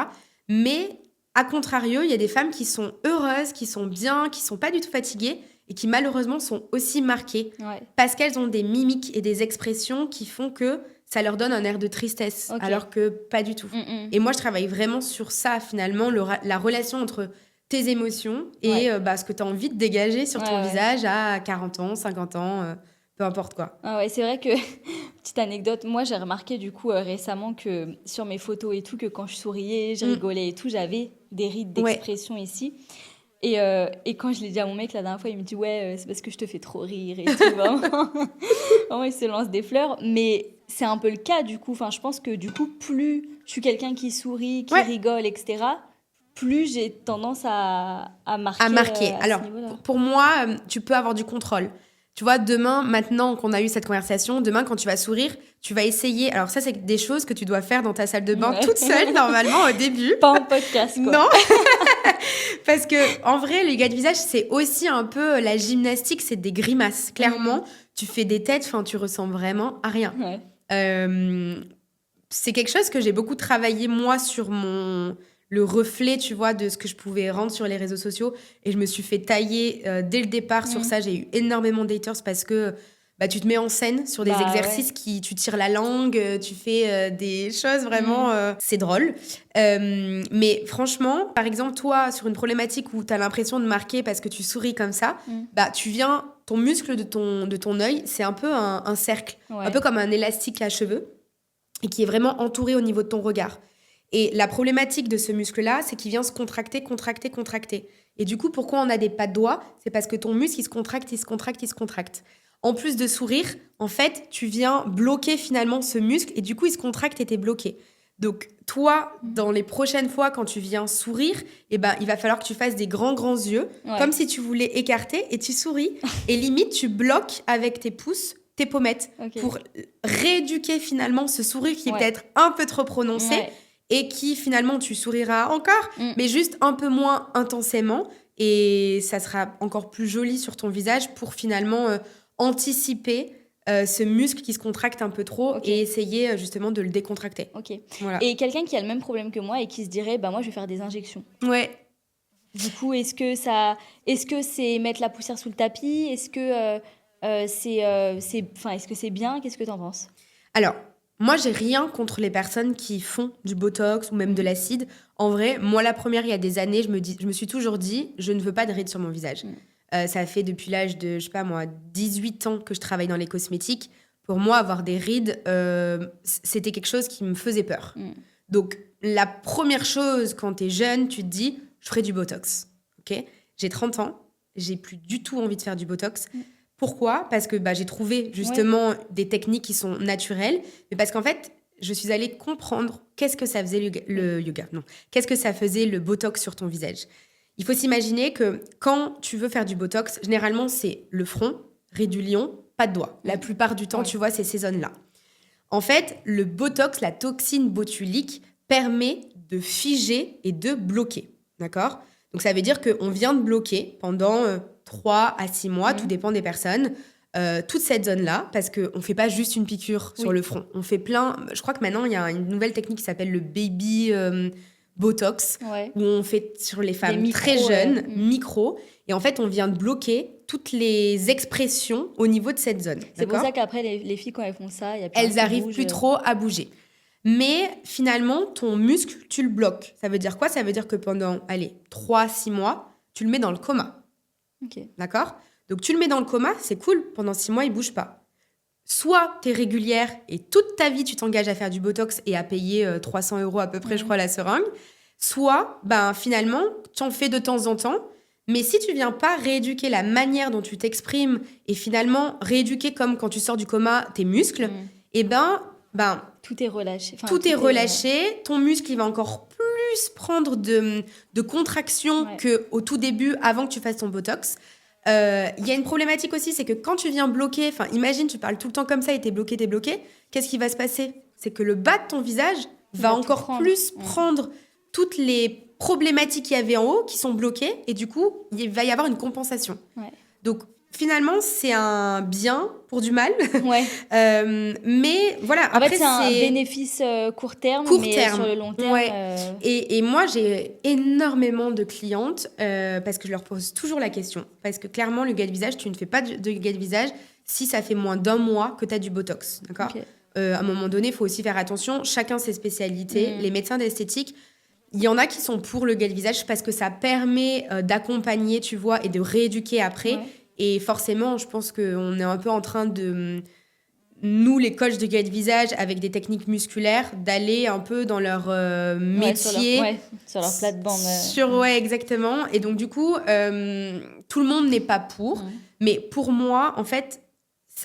Mais, à contrario, il y a des femmes qui sont heureuses, qui sont bien, qui sont pas du tout fatiguées, et qui malheureusement sont aussi marquées, parce qu'elles ont des mimiques et des expressions qui font que ça leur donne un air de tristesse, alors que pas du tout. Et moi, je travaille vraiment sur ça, finalement, la relation entre tes émotions et ce que tu as envie de dégager sur ton visage à 40 ans, 50 ans, peu importe quoi. C'est vrai que, petite anecdote, moi j'ai remarqué du coup récemment que sur mes photos et tout, que quand je souriais, je rigolais et tout, j'avais des rides d'expression ici. Et quand je l'ai dit à mon mec la dernière fois, il me dit c'est parce que je te fais trop rire et tout. Vraiment, il se lance des fleurs. Mais c'est un peu le cas du coup. Enfin, je pense que du coup, plus je suis quelqu'un qui sourit, qui rigole, etc., plus j'ai tendance à marquer. Alors, pour moi, tu peux avoir du contrôle. Tu vois, maintenant qu'on a eu cette conversation, demain, quand tu vas sourire, tu vas essayer... Alors ça, c'est des choses que tu dois faire dans ta salle de bain toute seule, normalement, au début. Pas en podcast, quoi. Non. Parce que, en vrai, les gars de visage, c'est aussi un peu la gymnastique, c'est des grimaces. Clairement, tu fais des têtes, tu ressembles vraiment à rien. C'est quelque chose que j'ai beaucoup travaillé, moi, sur le reflet, tu vois, de ce que je pouvais rendre sur les réseaux sociaux. Et je me suis fait tailler dès le départ sur ça. J'ai eu énormément d'haters parce que tu te mets en scène sur des exercices tu tires la langue, tu fais des choses vraiment... c'est drôle. Mais franchement, par exemple, toi, sur une problématique où tu as l'impression de marquer parce que tu souris comme ça, ton muscle de ton œil, c'est un peu un cercle, un peu comme un élastique à cheveux, et qui est vraiment entouré au niveau de ton regard. Et la problématique de ce muscle-là, c'est qu'il vient se contracter. Et du coup, pourquoi on a des pas de doigts ? C'est parce que ton muscle, il se contracte. En plus de sourire, en fait, tu viens bloquer finalement ce muscle et du coup, il se contracte et t'es bloqué. Donc, toi, dans les prochaines fois, quand tu viens sourire, il va falloir que tu fasses des grands yeux, comme si tu voulais écarter, et tu souris. Et limite, tu bloques avec tes pouces tes pommettes pour rééduquer finalement ce sourire qui est peut-être un peu trop prononcé et qui finalement tu souriras encore, mais juste un peu moins intensément, et ça sera encore plus joli sur ton visage pour finalement anticiper ce muscle qui se contracte un peu trop et essayer justement de le décontracter. Voilà. Et quelqu'un qui a le même problème que moi et qui se dirait moi je vais faire des injections. Du coup, est-ce que c'est mettre la poussière sous le tapis ? Est-ce que est-ce que c'est bien ? Qu'est-ce que t'en penses ? Alors, moi, j'ai rien contre les personnes qui font du botox ou même de l'acide. En vrai, moi, la première, il y a des années, je me suis toujours dit, je ne veux pas de rides sur mon visage. Ça fait depuis l'âge de, 18 ans que je travaille dans les cosmétiques. Pour moi, avoir des rides, c'était quelque chose qui me faisait peur. Donc, la première chose, quand tu es jeune, tu te dis, je ferai du Botox. Okay, j'ai 30 ans, j'ai plus du tout envie de faire du Botox. Pourquoi ? Parce que j'ai trouvé justement des techniques qui sont naturelles, mais parce qu'en fait, je suis allée comprendre qu'est-ce que ça faisait le yoga. Non, qu'est-ce que ça faisait le Botox sur ton visage. Il faut s'imaginer que quand tu veux faire du Botox, généralement, c'est le front, ride du lion, pas de doigts. La plupart du temps, tu vois, c'est ces zones-là. En fait, le Botox, la toxine botulique, permet de figer et de bloquer. D'accord ? Donc, ça veut dire qu'on vient de bloquer pendant 3 à 6 mois, tout dépend des personnes, toute cette zone-là, parce qu'on ne fait pas juste une piqûre sur le front. On fait plein... Je crois que maintenant, il y a une nouvelle technique qui s'appelle le baby Botox, où on fait sur les femmes très jeunes, micro. Et en fait, on vient de bloquer toutes les expressions au niveau de cette zone. C'est pour ça qu'après, les filles, quand elles font ça, elles n'arrivent plus trop à bouger. Mais finalement, ton muscle, tu le bloques. Ça veut dire quoi ? Ça veut dire que pendant, 3-6 mois, tu le mets dans le coma. D'accord ? Donc, tu le mets dans le coma, c'est cool. Pendant 6 mois, il ne bouge pas. Soit tu es régulière et toute ta vie, tu t'engages à faire du Botox et à payer 300 € à peu près, je crois, la seringue. Soit, finalement, tu en fais de temps en temps. Mais si tu viens pas rééduquer la manière dont tu t'exprimes et finalement rééduquer comme quand tu sors du coma tes muscles, tout est relâché. Tout est relâché. Ton muscle, il va encore plus prendre de contraction qu'au tout début, avant que tu fasses ton Botox. Il y a une problématique aussi, c'est que quand tu viens bloquer, imagine, tu parles tout le temps comme ça et t'es bloqué, qu'est-ce qui va se passer ? C'est que le bas de ton visage va encore plus prendre toutes les problématiques qu'il y avait en haut qui sont bloquées et du coup, il va y avoir une compensation. Donc, finalement, c'est un bien pour du mal. Mais voilà, en fait, c'est un bénéfice court terme, mais sur le long terme... Et moi, j'ai énormément de clientes parce que je leur pose toujours la question. Parce que clairement, le yoga de visage, tu ne fais pas de yoga de visage si ça fait moins d'1 mois que tu as du Botox. D'accord ? À un moment donné, il faut aussi faire attention. Chacun ses spécialités. Les médecins d'esthétique, il y en a qui sont pour le yoga de visage parce que ça permet d'accompagner, tu vois, et de rééduquer après. Et forcément, je pense qu'on est un peu en train de, nous, les coachs de yoga de visage, avec des techniques musculaires, d'aller un peu dans leur métier. Sur leur plate-bande. Exactement. Et donc, du coup, tout le monde n'est pas pour. Mais pour moi, en fait,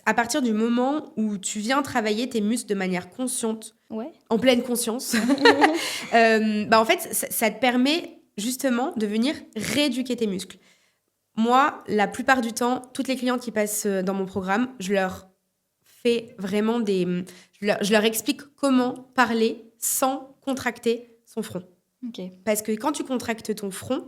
à partir du moment où tu viens travailler tes muscles de manière consciente, en pleine conscience, en fait, ça te permet justement de venir rééduquer tes muscles. Moi, la plupart du temps, toutes les clientes qui passent dans mon programme, je leur fais vraiment je leur explique comment parler sans contracter son front. Parce que quand tu contractes ton front,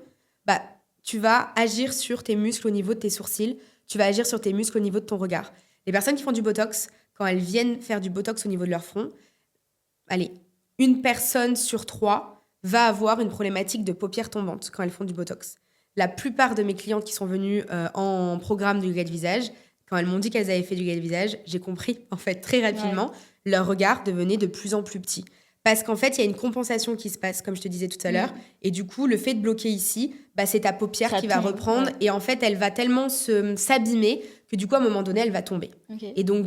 tu vas agir sur tes muscles au niveau de tes sourcils, tu vas agir sur tes muscles au niveau de ton regard. Les personnes qui font du Botox, quand elles viennent faire du Botox au niveau de leur front, 1 personne sur 3 va avoir une problématique de paupières tombantes quand elles font du Botox. La plupart de mes clientes qui sont venues en programme de yoga de visage, quand elles m'ont dit qu'elles avaient fait du yoga de visage, j'ai compris, en fait, très rapidement, leur regard devenait de plus en plus petit. Parce qu'en fait, il y a une compensation qui se passe, comme je te disais tout à l'heure. Et du coup, le fait de bloquer ici, c'est ta paupière qui va reprendre. Et en fait, elle va tellement s'abîmer que du coup, à un moment donné, elle va tomber. Et donc,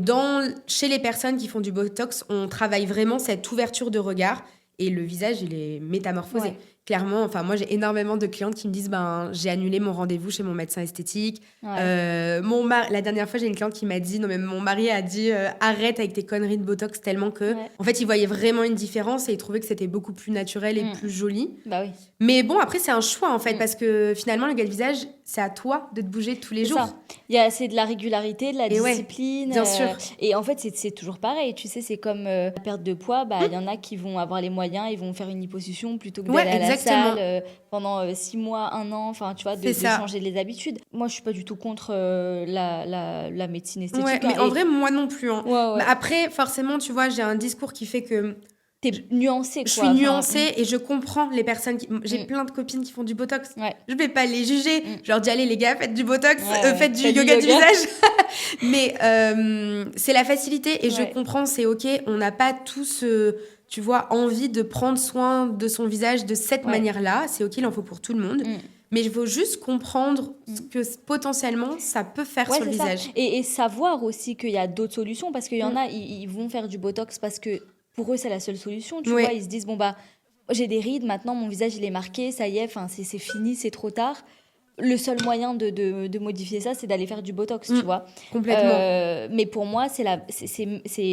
chez les personnes qui font du Botox, on travaille vraiment cette ouverture de regard. Et le visage, il est métamorphosé. Clairement, moi, j'ai énormément de clientes qui me disent j'ai annulé mon rendez-vous chez mon médecin esthétique. La dernière fois, j'ai une cliente qui m'a dit, non, mais mon mari a dit arrête avec tes conneries de Botox, tellement que, en fait, il voyait vraiment une différence et il trouvait que c'était beaucoup plus naturel et plus joli. Mais bon, après, c'est un choix, en fait, parce que finalement, le yoga de visage, c'est à toi de te bouger tous les jours. C'est de la régularité, de la discipline. Bien sûr. Et en fait, c'est toujours pareil. Tu sais, c'est comme la perte de poids. Il y en a qui vont avoir les moyens, ils vont faire une liposuction plutôt que d'aller à la salle pendant 6 mois, 1 an, tu vois, de changer les habitudes. Moi, je suis pas du tout contre la médecine esthétique. Mais en vrai, moi non plus. Après, forcément, tu vois, j'ai un discours qui fait que t'es nuancée, quoi. Je suis nuancée et je comprends les personnes j'ai plein de copines qui font du Botox. Je vais pas les juger. Je leur dis, allez les gars, faites du Botox, faites du yoga du visage. Mais c'est la facilité et je comprends, c'est OK. On n'a pas tous, tu vois, envie de prendre soin de son visage de cette manière-là. C'est OK, il en faut pour tout le monde. mais il faut juste comprendre ce que potentiellement ça peut faire sur le visage. Et savoir aussi qu'il y a d'autres solutions, parce qu'il y en a, ils vont faire du Botox parce que pour eux, c'est la seule solution. Tu vois, ils se disent, bon, bah, j'ai des rides, maintenant mon visage, il est marqué, ça y est, c'est fini, c'est trop tard. Le seul moyen de modifier ça, c'est d'aller faire du Botox, tu vois. Complètement. Mais pour moi, c'est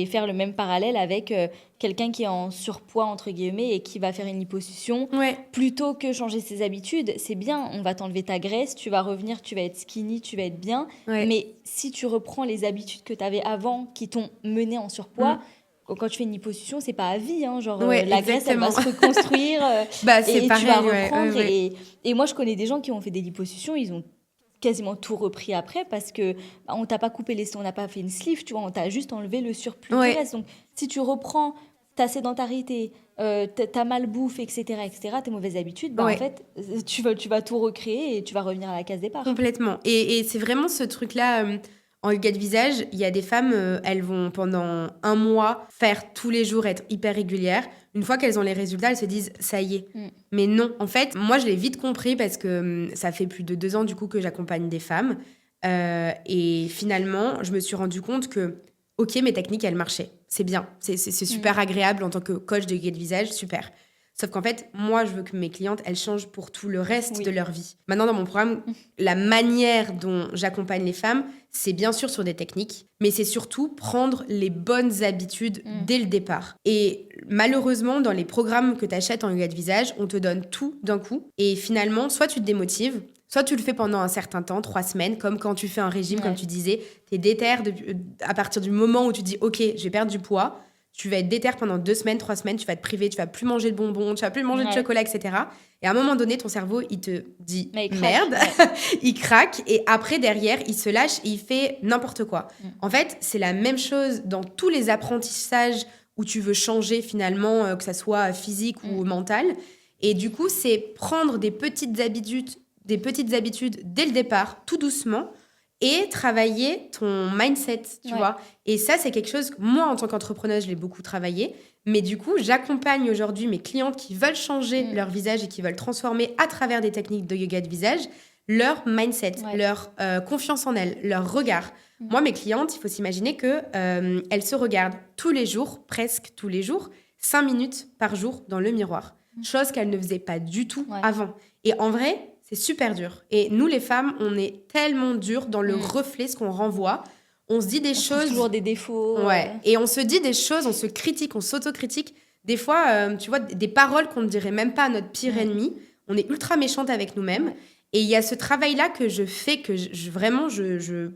faire le même parallèle avec quelqu'un qui est en surpoids, entre guillemets, et qui va faire une liposuction. Plutôt que changer ses habitudes, c'est bien, on va t'enlever ta graisse, tu vas revenir, tu vas être skinny, tu vas être bien. Mais si tu reprends les habitudes que tu avais avant qui t'ont mené en surpoids, quand tu fais une liposuction, c'est pas à vie, hein, genre la graisse, elle va se reconstruire c'est et pareil, tu vas reprendre. Et moi, je connais des gens qui ont fait des liposuctions, ils ont quasiment tout repris après parce que on t'a pas coupé les seins, on n'a pas fait une sleeve, tu vois, on t'a juste enlevé le surplus de graisse. Donc, si tu reprends ta sédentarité, ta malbouffe, etc., tes mauvaises habitudes, en fait, tu vas tout recréer et tu vas revenir à la case départ. Complètement. Et c'est vraiment ce truc-là... En yoga de visage, il y a des femmes, elles vont pendant 1 mois faire tous les jours, être hyper régulières. Une fois qu'elles ont les résultats, elles se disent « ça y est ». Mais non, en fait, moi, je l'ai vite compris parce que ça fait plus de 2 ans, du coup, que j'accompagne des femmes. Et finalement, je me suis rendu compte que, OK, mes techniques, elles marchaient. C'est bien, c'est super agréable en tant que coach de yoga de visage, super. Sauf qu'en fait, moi, je veux que mes clientes, elles changent pour tout le reste de leur vie. Maintenant, dans mon programme, la manière dont j'accompagne les femmes, c'est bien sûr sur des techniques, mais c'est surtout prendre les bonnes habitudes dès le départ. Et malheureusement, dans les programmes que tu achètes en yoga de visage, on te donne tout d'un coup. Et finalement, soit tu te démotives, soit tu le fais pendant un certain temps, 3 semaines, comme quand tu fais un régime, comme tu disais. Tu es déter à partir du moment où tu dis « Ok, je vais perdre du poids », tu vas être déter pendant 2 semaines, 3 semaines, tu vas te priver, tu vas plus manger de bonbons, tu vas plus manger de chocolat, etc. Et à un moment donné, ton cerveau, il te dit merde, il craque, et après, derrière, il se lâche et il fait n'importe quoi. En fait, c'est la même chose dans tous les apprentissages où tu veux changer finalement, que ça soit physique ou mental. Et du coup, c'est prendre des petites habitudes dès le départ, tout doucement, et travailler ton mindset, tu vois. Et ça, c'est quelque chose que moi, en tant qu'entrepreneuse, je l'ai beaucoup travaillé. Mais du coup, j'accompagne aujourd'hui mes clientes qui veulent changer leur visage et qui veulent transformer à travers des techniques de yoga de visage leur mindset, leur confiance en elles, leur regard. Moi, mes clientes, il faut s'imaginer qu'elles se regardent tous les jours, presque tous les jours, 5 minutes par jour dans le miroir. Chose qu'elles ne faisaient pas du tout avant. Et en vrai... c'est super dur. Et nous, les femmes, on est tellement dures dans le reflet, ce qu'on renvoie. On se dit des choses... toujours des défauts. Et on se dit des choses, on se critique, on s'autocritique. Des fois, tu vois, des paroles qu'on ne dirait même pas à notre pire ennemi. On est ultra méchante avec nous-mêmes. Et il y a ce travail-là que je fais, que vraiment,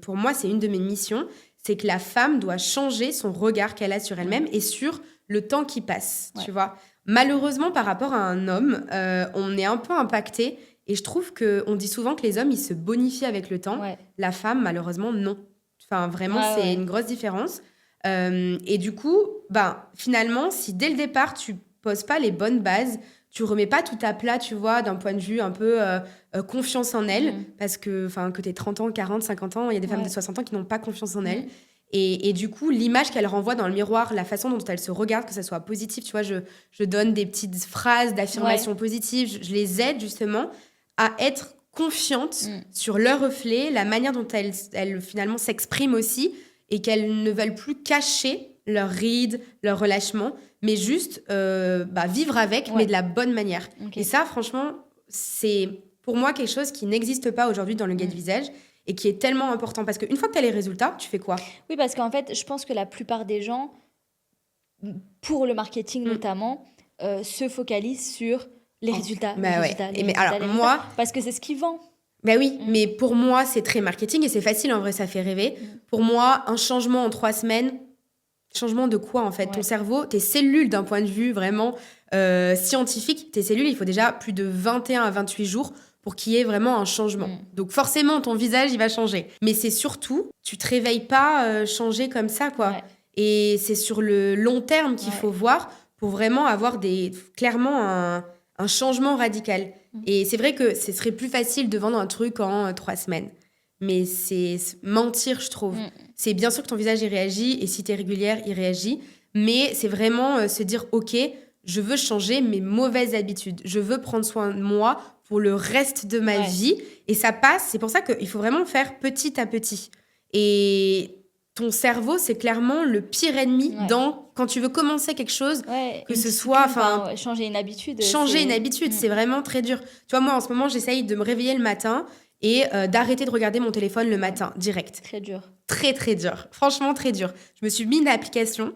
pour moi, c'est une de mes missions. C'est que la femme doit changer son regard qu'elle a sur elle-même et sur le temps qui passe, tu vois. Malheureusement, par rapport à un homme, on est un peu impacté. Et je trouve qu'on dit souvent que les hommes, ils se bonifient avec le temps. La femme, malheureusement, non. Enfin, vraiment, c'est une grosse différence. Et du coup, finalement, si dès le départ, tu poses pas les bonnes bases, tu remets pas tout à plat, tu vois, d'un point de vue un peu confiance en elles, parce que tu aies 30 ans, 40, 50 ans, il y a des femmes de 60 ans qui n'ont pas confiance en elles. Et du coup, l'image qu'elle renvoie dans le miroir, la façon dont elle se regarde, que ça soit positif, tu vois, je donne des petites phrases d'affirmation positive, je les aide justement à être confiantes sur leur reflet, la manière dont elles finalement s'expriment aussi, et qu'elles ne veulent plus cacher leurs rides, leur relâchement, mais juste vivre avec, mais de la bonne manière. Et ça, franchement, c'est pour moi quelque chose qui n'existe pas aujourd'hui dans le yoga du visage, et qui est tellement important, parce qu'une fois que tu as les résultats, tu fais quoi ? Oui, parce qu'en fait, je pense que la plupart des gens, pour le marketing notamment, se focalisent sur les résultats. Moi, parce que c'est ce qui vend. Oui, mais pour moi, c'est très marketing et c'est facile, en vrai, ça fait rêver. Pour moi, un changement en 3 semaines, changement de quoi, en fait ? Ton cerveau, tes cellules, d'un point de vue vraiment scientifique, tes cellules, il faut déjà plus de 21 à 28 jours pour qu'il y ait vraiment un changement. Donc forcément, ton visage, il va changer. Mais c'est surtout, tu te réveilles pas changer comme ça, quoi. Et c'est sur le long terme qu'il faut voir pour vraiment avoir clairement un changement radical. Et c'est vrai que ce serait plus facile de vendre un truc en 3 semaines. Mais c'est mentir, je trouve. C'est bien sûr que ton visage, il réagit, et si tu es régulière, il réagit. Mais c'est vraiment se dire, OK, je veux changer mes mauvaises habitudes. Je veux prendre soin de moi pour le reste de ma vie. Et ça passe. C'est pour ça qu'il faut vraiment faire petit à petit. Et ton cerveau, c'est clairement le pire ennemi quand tu veux commencer quelque chose, que ce soit... changer une habitude. C'est vraiment très dur. Tu vois, moi, en ce moment, j'essaye de me réveiller le matin et d'arrêter de regarder mon téléphone le matin, direct. Très dur. Très, très dur. Franchement, très dur. Je me suis mis une application,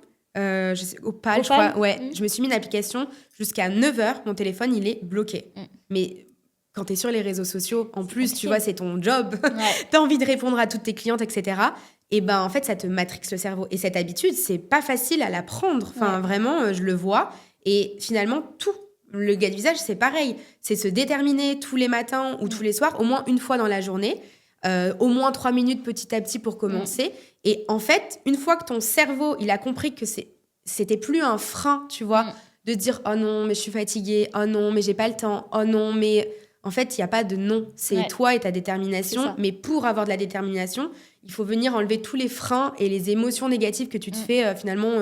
Opal, je crois. Je me suis mis une application jusqu'à 9h, mon téléphone, il est bloqué. Mais quand tu es sur les réseaux sociaux, en plus, tu vois, c'est ton job. Tu as envie de répondre à toutes tes clientes, etc. Et en fait, ça te matrixe le cerveau. Et cette habitude, c'est pas facile à la prendre. Enfin, vraiment, je le vois. Et finalement, tout le gars du visage, c'est pareil. C'est se déterminer tous les matins ou tous les soirs, au moins une fois dans la journée, au moins 3 minutes petit à petit pour commencer. Et en fait, une fois que ton cerveau, il a compris que c'était plus un frein, tu vois, de dire « Oh non, mais je suis fatiguée. Oh non, mais j'ai pas le temps. Oh non, mais... » En fait, il n'y a pas de non. C'est toi et ta détermination. Mais pour avoir de la détermination, il faut venir enlever tous les freins et les émotions négatives que tu te fais finalement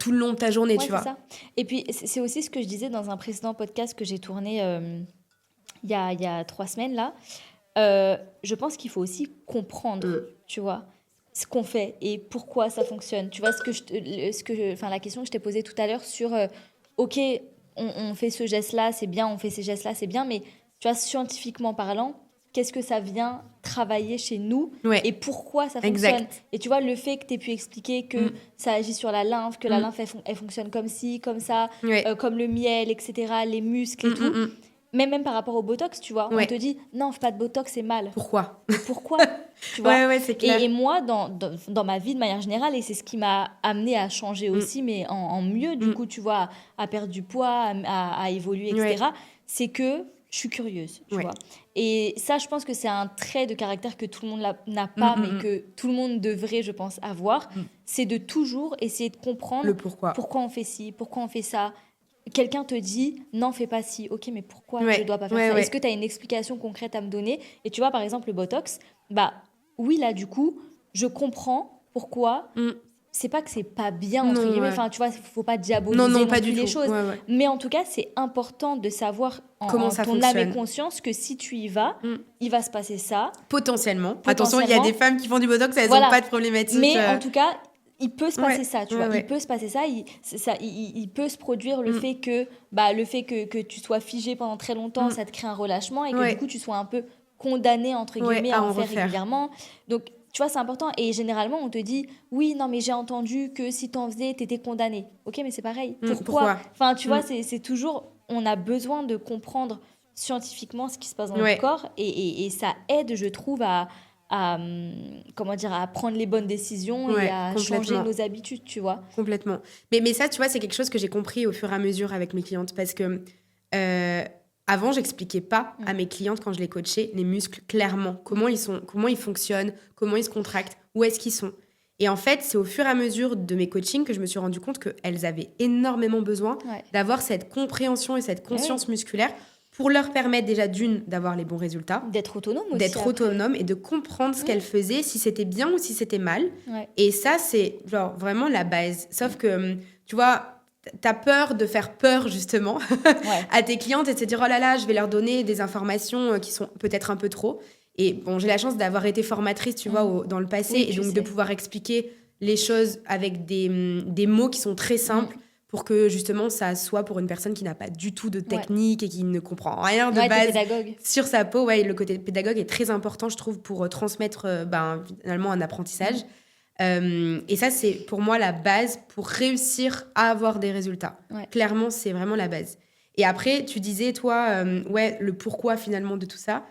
tout le long de ta journée, tu vois. Ça. Et puis, c'est aussi ce que je disais dans un précédent podcast que j'ai tourné il y a 3 semaines, là. Je pense qu'il faut aussi comprendre, tu vois, ce qu'on fait et pourquoi ça fonctionne. Tu vois, la question que je t'ai posée tout à l'heure sur, OK, on fait ce geste-là, c'est bien, on fait ces gestes-là, c'est bien, mais... Tu vois, scientifiquement parlant, qu'est-ce que ça vient travailler chez nous et pourquoi ça fonctionne. Et tu vois, le fait que tu aies pu expliquer que ça agit sur la lymphe, que la lymphe, elle fonctionne comme ci, comme ça, comme le miel, etc., les muscles et tout. Même par rapport au Botox, tu vois, on te dit, non, fais pas de Botox, c'est mal. Pourquoi ? Tu vois c'est clair. Et moi, dans ma vie de manière générale, et c'est ce qui m'a amenée à changer aussi, mais en mieux, du coup, tu vois, à perdre du poids, à évoluer, etc., c'est que je suis curieuse, tu vois. Et ça, je pense que c'est un trait de caractère que tout le monde n'a pas, mais que tout le monde devrait, je pense, avoir. C'est de toujours essayer de comprendre le pourquoi on fait ci, pourquoi on fait ça. Quelqu'un te dit, non, fais pas ci. Ok, mais pourquoi je dois pas faire ça ? Est-ce que tu as une explication concrète à me donner ? Et tu vois, par exemple, le Botox, oui, là, du coup, je comprends pourquoi... C'est pas que c'est pas bien, entre guillemets. Enfin, tu vois, faut pas diaboliser non plus les choses. Mais en tout cas, c'est important de savoir comment ça ton fonctionne. Âme et conscience que si tu y vas, il va se passer ça. Potentiellement. Attention, il y a des femmes qui font du Botox, elles n'ont pas de problématique. Mais en tout cas, il peut se passer ça, tu vois. Il peut se passer ça. Il peut se produire le fait que tu sois figé pendant très longtemps, ça te crée un relâchement et que du coup, tu sois un peu condamné, entre guillemets, à en faire régulièrement. Donc, tu vois, c'est important. Et généralement, on te dit, oui, non, mais j'ai entendu que si t'en faisais, t'étais condamné. Ok, mais c'est pareil. Pourquoi ? Enfin, tu vois, c'est toujours... On a besoin de comprendre scientifiquement ce qui se passe dans notre corps. Et ça aide, je trouve, à prendre les bonnes décisions et à changer nos habitudes, tu vois. Complètement. Mais ça, tu vois, c'est quelque chose que j'ai compris au fur et à mesure avec mes clientes. Parce que... Avant, j'expliquais pas à mes clientes, quand je les coachais, les muscles clairement. Comment ils fonctionnent, comment ils se contractent, où est-ce qu'ils sont. Et en fait, c'est au fur et à mesure de mes coachings que je me suis rendu compte qu'elles avaient énormément besoin d'avoir cette compréhension et cette conscience musculaire pour leur permettre déjà d'avoir les bons résultats. D'être autonome aussi. D'être autonome et de comprendre ce qu'elles faisaient, si c'était bien ou si c'était mal. Et ça, c'est genre vraiment la base. Sauf que, tu vois... T'as peur de faire peur, justement, à tes clientes et de se dire « Oh là là, je vais leur donner des informations qui sont peut-être un peu trop. » Et bon, j'ai la chance d'avoir été formatrice, tu vois, dans le passé, et donc de pouvoir expliquer les choses avec des mots qui sont très simples pour que, justement, ça soit pour une personne qui n'a pas du tout de technique et qui ne comprend rien de base sur sa peau. Le côté pédagogue est très important, je trouve, pour transmettre finalement un apprentissage. Et ça, c'est pour moi la base pour réussir à avoir des résultats. Clairement, c'est vraiment la base. Et après, tu disais, toi, le pourquoi finalement de tout ça,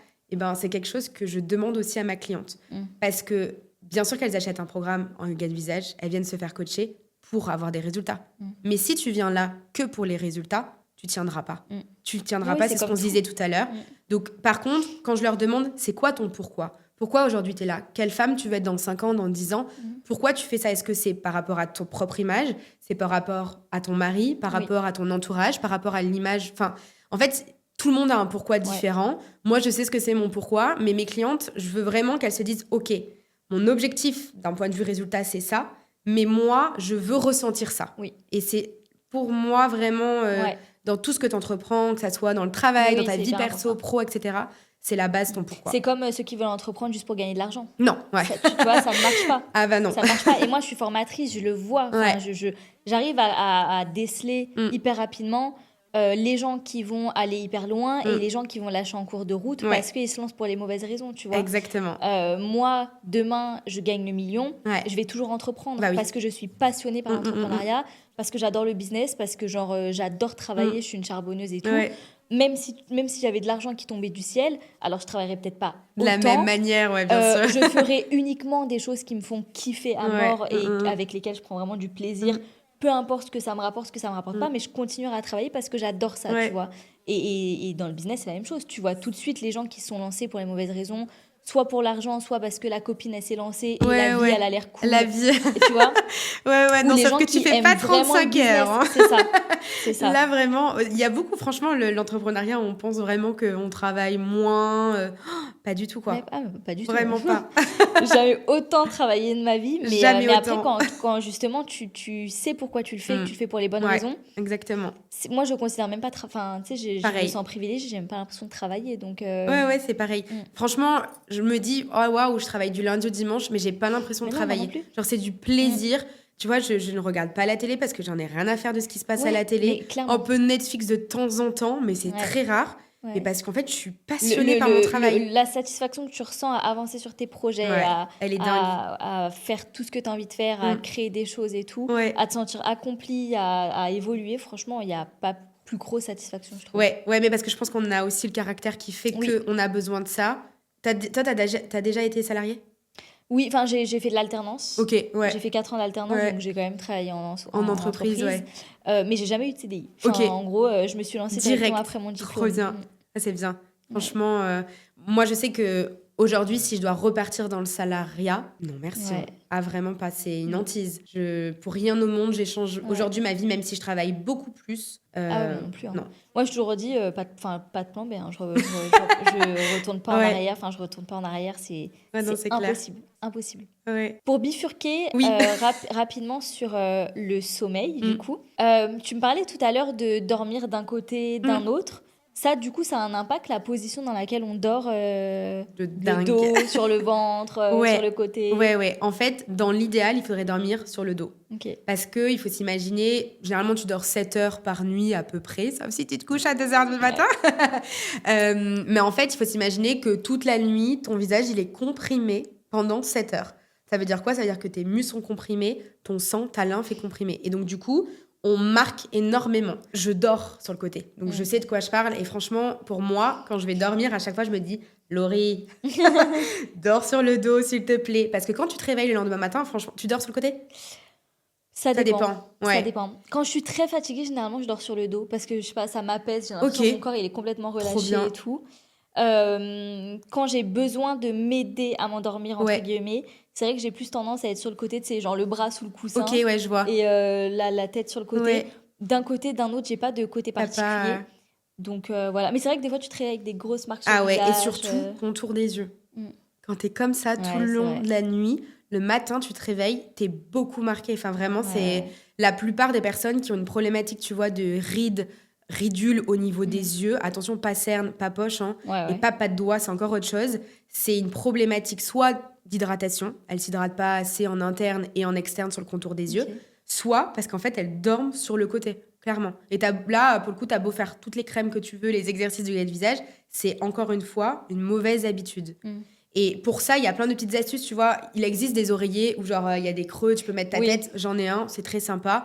c'est quelque chose que je demande aussi à ma cliente. Parce que, bien sûr qu'elles achètent un programme en yoga du visage, elles viennent se faire coacher pour avoir des résultats. Mais si tu viens là que pour les résultats, tu ne tiendras pas. Tu ne tiendras pas, c'est ce qu'on se disait tout à l'heure. Donc, par contre, quand je leur demande, c'est quoi ton pourquoi ? Pourquoi aujourd'hui tu es là ? Quelle femme tu veux être dans 5 ans, dans 10 ans ? Pourquoi tu fais ça ? Est-ce que c'est par rapport à ton propre image ? C'est par rapport à ton mari ? Par rapport à ton entourage ? Par rapport à l'image ? Enfin, en fait, tout le monde a un pourquoi différent. Moi, je sais ce que c'est mon pourquoi, mais mes clientes, je veux vraiment qu'elles se disent « Ok, mon objectif d'un point de vue résultat, c'est ça, mais moi, je veux ressentir ça. » Et c'est pour moi vraiment dans tout ce que tu entreprends, que ça soit dans le travail, Oui, dans ta c'est vie hyper perso, important. pro, etc. C'est la base, ton pourquoi. C'est comme ceux qui veulent entreprendre juste pour gagner de l'argent. Non, ouais. Tu vois, ça ne marche pas. Ah bah non. Ça ne marche pas. Et moi, je suis formatrice, je le vois. Enfin, Ouais. j'arrive à déceler hyper rapidement les gens qui vont aller hyper loin et les gens qui vont lâcher en cours de route parce qu'ils se lancent pour les mauvaises raisons, tu vois. Exactement. Moi, demain, je gagne le million, je vais toujours entreprendre parce que je suis passionnée par l'entrepreneuriat, parce que j'adore le business, parce que j'adore travailler, je suis une charbonneuse et tout. Ouais. Même si j'avais de l'argent qui tombait du ciel, alors je travaillerais peut-être pas autant. De la même manière, bien sûr. Je ferais uniquement des choses qui me font kiffer à mort et avec lesquelles je prends vraiment du plaisir. Peu importe ce que ça me rapporte, ce que ça me rapporte pas, mais je continuerai à travailler parce que j'adore ça, tu vois. Et dans le business, c'est la même chose. Tu vois tout de suite les gens qui se sont lancés pour les mauvaises raisons, soit pour l'argent, soit parce que la copine, elle s'est lancée et la vie, elle a l'air cool. La vie. Tu vois. Non, sauf que tu fais pas 35 heures. Hein. C'est ça. Là, vraiment, il y a beaucoup, franchement, l'entrepreneuriat, on pense vraiment qu'on travaille moins. Pas du tout, quoi. Pas du tout. Vraiment pas. Jamais autant travaillé de ma vie. Mais après, quand justement, tu sais pourquoi tu le fais, que tu le fais pour les bonnes raisons. Exactement. Moi, je considère même pas... Enfin, tu sais, je me sens privilégiée, j'ai même pas l'impression de travailler. Donc, Ouais, c'est pareil. Franchement, je me dis, oh waouh, je travaille du lundi au dimanche, mais j'ai pas l'impression de travailler. Genre, c'est du plaisir. Tu vois, je ne regarde pas la télé parce que j'en ai rien à faire de ce qui se passe à la télé. Un peu Netflix de temps en temps, mais c'est très rare. Mais parce qu'en fait, je suis passionnée par mon travail. La satisfaction que tu ressens à avancer sur tes projets, elle est dingue. à faire tout ce que tu as envie de faire, à créer des choses et tout, à te sentir accompli, à évoluer, franchement, il n'y a pas plus grosse satisfaction, je trouve. Ouais, mais parce que je pense qu'on a aussi le caractère qui fait qu'on a besoin de ça. Toi, t'as déjà été salariée ? Oui, enfin, j'ai fait de l'alternance. Ok, ouais. J'ai fait 4 ans d'alternance, donc j'ai quand même travaillé en entreprise. Mais j'ai jamais eu de CDI. Enfin, en gros, je me suis lancée directement après mon diplôme. Trop bien. C'est bien. Franchement, moi, je sais que aujourd'hui, si je dois repartir dans le salariat, non, merci. Ah, vraiment pas. C'est une hantise. Pour rien au monde, j'échange aujourd'hui ma vie, même si je travaille beaucoup plus. Ah ouais, non plus. Hein. Non. Moi, je toujours dit, pas de plan B. Hein. Je retourne pas en arrière. Enfin, je retourne pas en arrière. C'est impossible. Impossible. Ouais. Pour bifurquer rapidement sur le sommeil, du coup, tu me parlais tout à l'heure de dormir d'un côté, d'un autre. Ça, du coup, ça a un impact, la position dans laquelle on dort, le dos, sur le ventre, sur le côté. Ouais. En fait, dans l'idéal, il faudrait dormir sur le dos. Parce qu'il faut s'imaginer, généralement, tu dors 7 heures par nuit à peu près, sauf si tu te couches à 2 heures du matin. Mais en fait, il faut s'imaginer que toute la nuit, ton visage, il est comprimé pendant 7 heures. Ça veut dire quoi ? Ça veut dire que tes muscles sont comprimés, ton sang, ta lymphe est comprimée. Et donc, du coup, on marque énormément. Je dors sur le côté. Donc, je sais de quoi je parle. Et franchement, pour moi, quand je vais dormir, à chaque fois, je me dis, Laurie, dors sur le dos, s'il te plaît. Parce que quand tu te réveilles le lendemain matin, franchement, tu dors sur le côté ? Ça dépend. Ça dépend. Quand je suis très fatiguée, généralement, je dors sur le dos. Parce que, je sais pas, ça m'apaise. J'ai l'impression que mon corps, il est complètement relâché et tout. Quand j'ai besoin de m'aider à m'endormir, entre guillemets, c'est vrai que j'ai plus tendance à être sur le côté, tu sais, genre le bras sous le coussin. Ok, ouais, je vois. Et la tête sur le côté. D'un côté, d'un autre, j'ai pas de côté particulier. Donc voilà. Mais c'est vrai que des fois, tu te réveilles avec des grosses marques sur le visage. Et surtout, contour des yeux. Quand t'es comme ça tout le long de la nuit, le matin, tu te réveilles, t'es beaucoup marqué. Enfin, vraiment, c'est la plupart des personnes qui ont une problématique, tu vois, de ridules au niveau des yeux. Attention, pas cerne, pas poche, hein, et pas de doigt, c'est encore autre chose. C'est une problématique soit d'hydratation, elles s'hydratent pas assez en interne et en externe sur le contour des yeux, soit parce qu'en fait, elles dorment sur le côté, clairement. Et là, pour le coup, t'as beau faire toutes les crèmes que tu veux, les exercices du visage, c'est encore une fois une mauvaise habitude. Et pour ça, il y a plein de petites astuces, tu vois. Il existe des oreillers où genre il y a des creux, tu peux mettre ta tête. J'en ai un, c'est très sympa.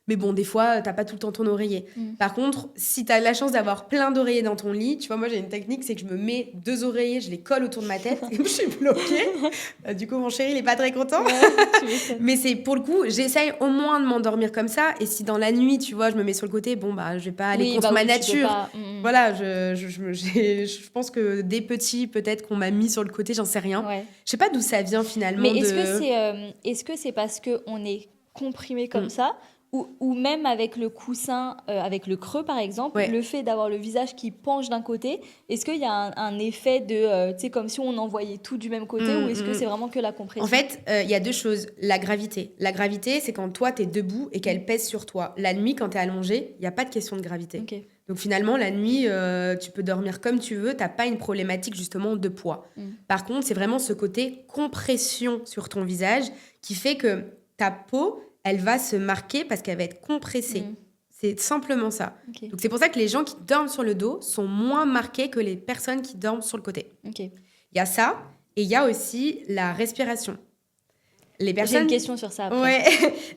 Mais bon, des fois, t'as pas tout le temps ton oreiller. Par contre, si t'as la chance d'avoir plein d'oreillers dans ton lit, tu vois, moi j'ai une technique, c'est que je me mets 2 oreillers, je les colle autour de ma tête et je suis bloquée. Du coup, mon chéri, il est pas très content. Mais c'est pour le coup, j'essaye au moins de m'endormir comme ça. Et si dans la nuit, tu vois, je me mets sur le côté, bon, bah, je vais pas aller contre ma nature. Voilà, je pense que dès petit, peut-être qu'on m'a mis sur le côté, j'en sais rien. Je sais pas d'où ça vient finalement. Mais est-ce que c'est parce qu'on est comprimé comme ça ou même avec le coussin, avec le creux par exemple, le fait d'avoir le visage qui penche d'un côté, est-ce qu'il y a un effet de, tu sais, comme si on envoyait tout du même côté ou est-ce que c'est vraiment que la compression ? En fait, il y a 2 choses. La gravité. La gravité, c'est quand toi, t'es debout et qu'elle pèse sur toi. La nuit, quand t'es allongée, il n'y a pas de question de gravité. Donc finalement, la nuit, tu peux dormir comme tu veux, t'as pas une problématique justement de poids. Par contre, c'est vraiment ce côté compression sur ton visage qui fait que ta peau, elle va se marquer parce qu'elle va être compressée. C'est simplement ça. Ok. Donc c'est pour ça que les gens qui dorment sur le dos sont moins marqués que les personnes qui dorment sur le côté. Ok. Il y a ça, et il y a aussi la respiration. Les personnes... J'ai une question sur ça après. Ouais,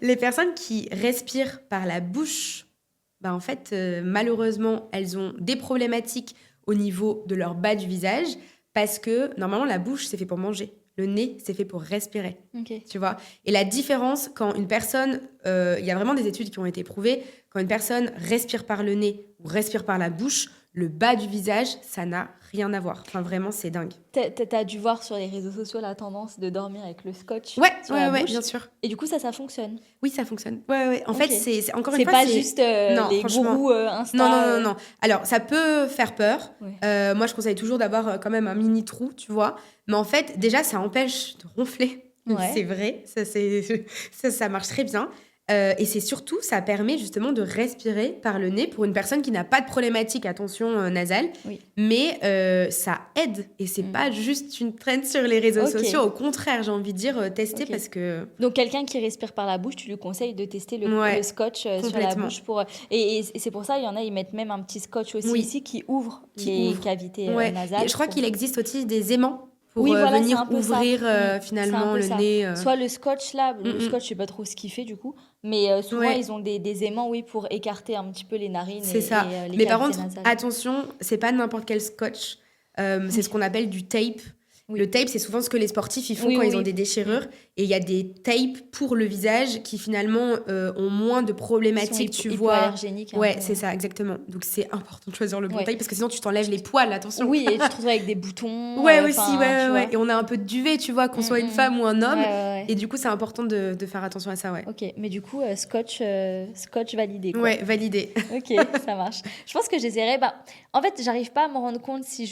les personnes qui respirent par la bouche, bah en fait, malheureusement, elles ont des problématiques au niveau de leur bas du visage parce que normalement, la bouche, c'est fait pour manger. Le nez, c'est fait pour respirer. Ok. Tu vois. Et la différence, quand une personne... Il y a vraiment des études qui ont été prouvées. Quand une personne respire par le nez ou respire par la bouche, le bas du visage, ça n'a rien à voir. Enfin, vraiment, c'est dingue. T'as dû voir sur les réseaux sociaux la tendance de dormir avec le scotch sur Ouais, la bouche. bien sûr. Et du coup, ça fonctionne. Oui, ça fonctionne. Ouais. En fait, c'est encore une C'est fois... pas juste Non, les franchement. gourous Insta. Non. Alors, ça peut faire peur. Ouais. Moi, je conseille toujours d'avoir quand même un mini trou, tu vois. Mais en fait, déjà, ça empêche de ronfler. Ouais. C'est vrai. Ça marche très bien. Et c'est surtout, ça permet justement de respirer par le nez pour une personne qui n'a pas de problématique, attention, nasale. Oui. Mais ça aide. Et c'est pas juste une trend sur les réseaux sociaux. Au contraire, j'ai envie de dire, tester parce que... Donc, quelqu'un qui respire par la bouche, tu lui conseilles de tester le scotch sur la bouche. Et c'est pour ça, il y en a, ils mettent même un petit scotch aussi ici qui ouvre les cavités nasales. Et je crois qu'il existe aussi des aimants pour voilà, venir ouvrir finalement le nez. Soit le scotch là, le scotch je sais pas trop ce qu'il fait du coup, mais souvent ils ont des aimants pour écarter un petit peu les narines c'est et ça. et, les Mais par cavités contre, nasales. attention, c'est pas n'importe quel scotch. C'est ce qu'on appelle du tape. Oui. Le tape, c'est souvent ce que les sportifs ils font quand ils ont des déchirures. Et il y a des tapes pour le visage qui finalement ont moins de problématiques, tu vois. Hypoallergéniques. Ouais, c'est ça, exactement. Donc c'est important de choisir le bon tape parce que sinon tu t'enlèves les poils, attention. Oui, et tu te retrouves avec des boutons. Ouais. Et on a un peu de duvet, tu vois, qu'on soit une femme ou un homme. Ouais. Et du coup, c'est important de faire attention à ça, ouais. Ok, mais du coup, scotch validé, quoi. Ouais, validé. Ok, ça marche. Je pense que j'essaierai. En fait, j'arrive pas à me rendre compte si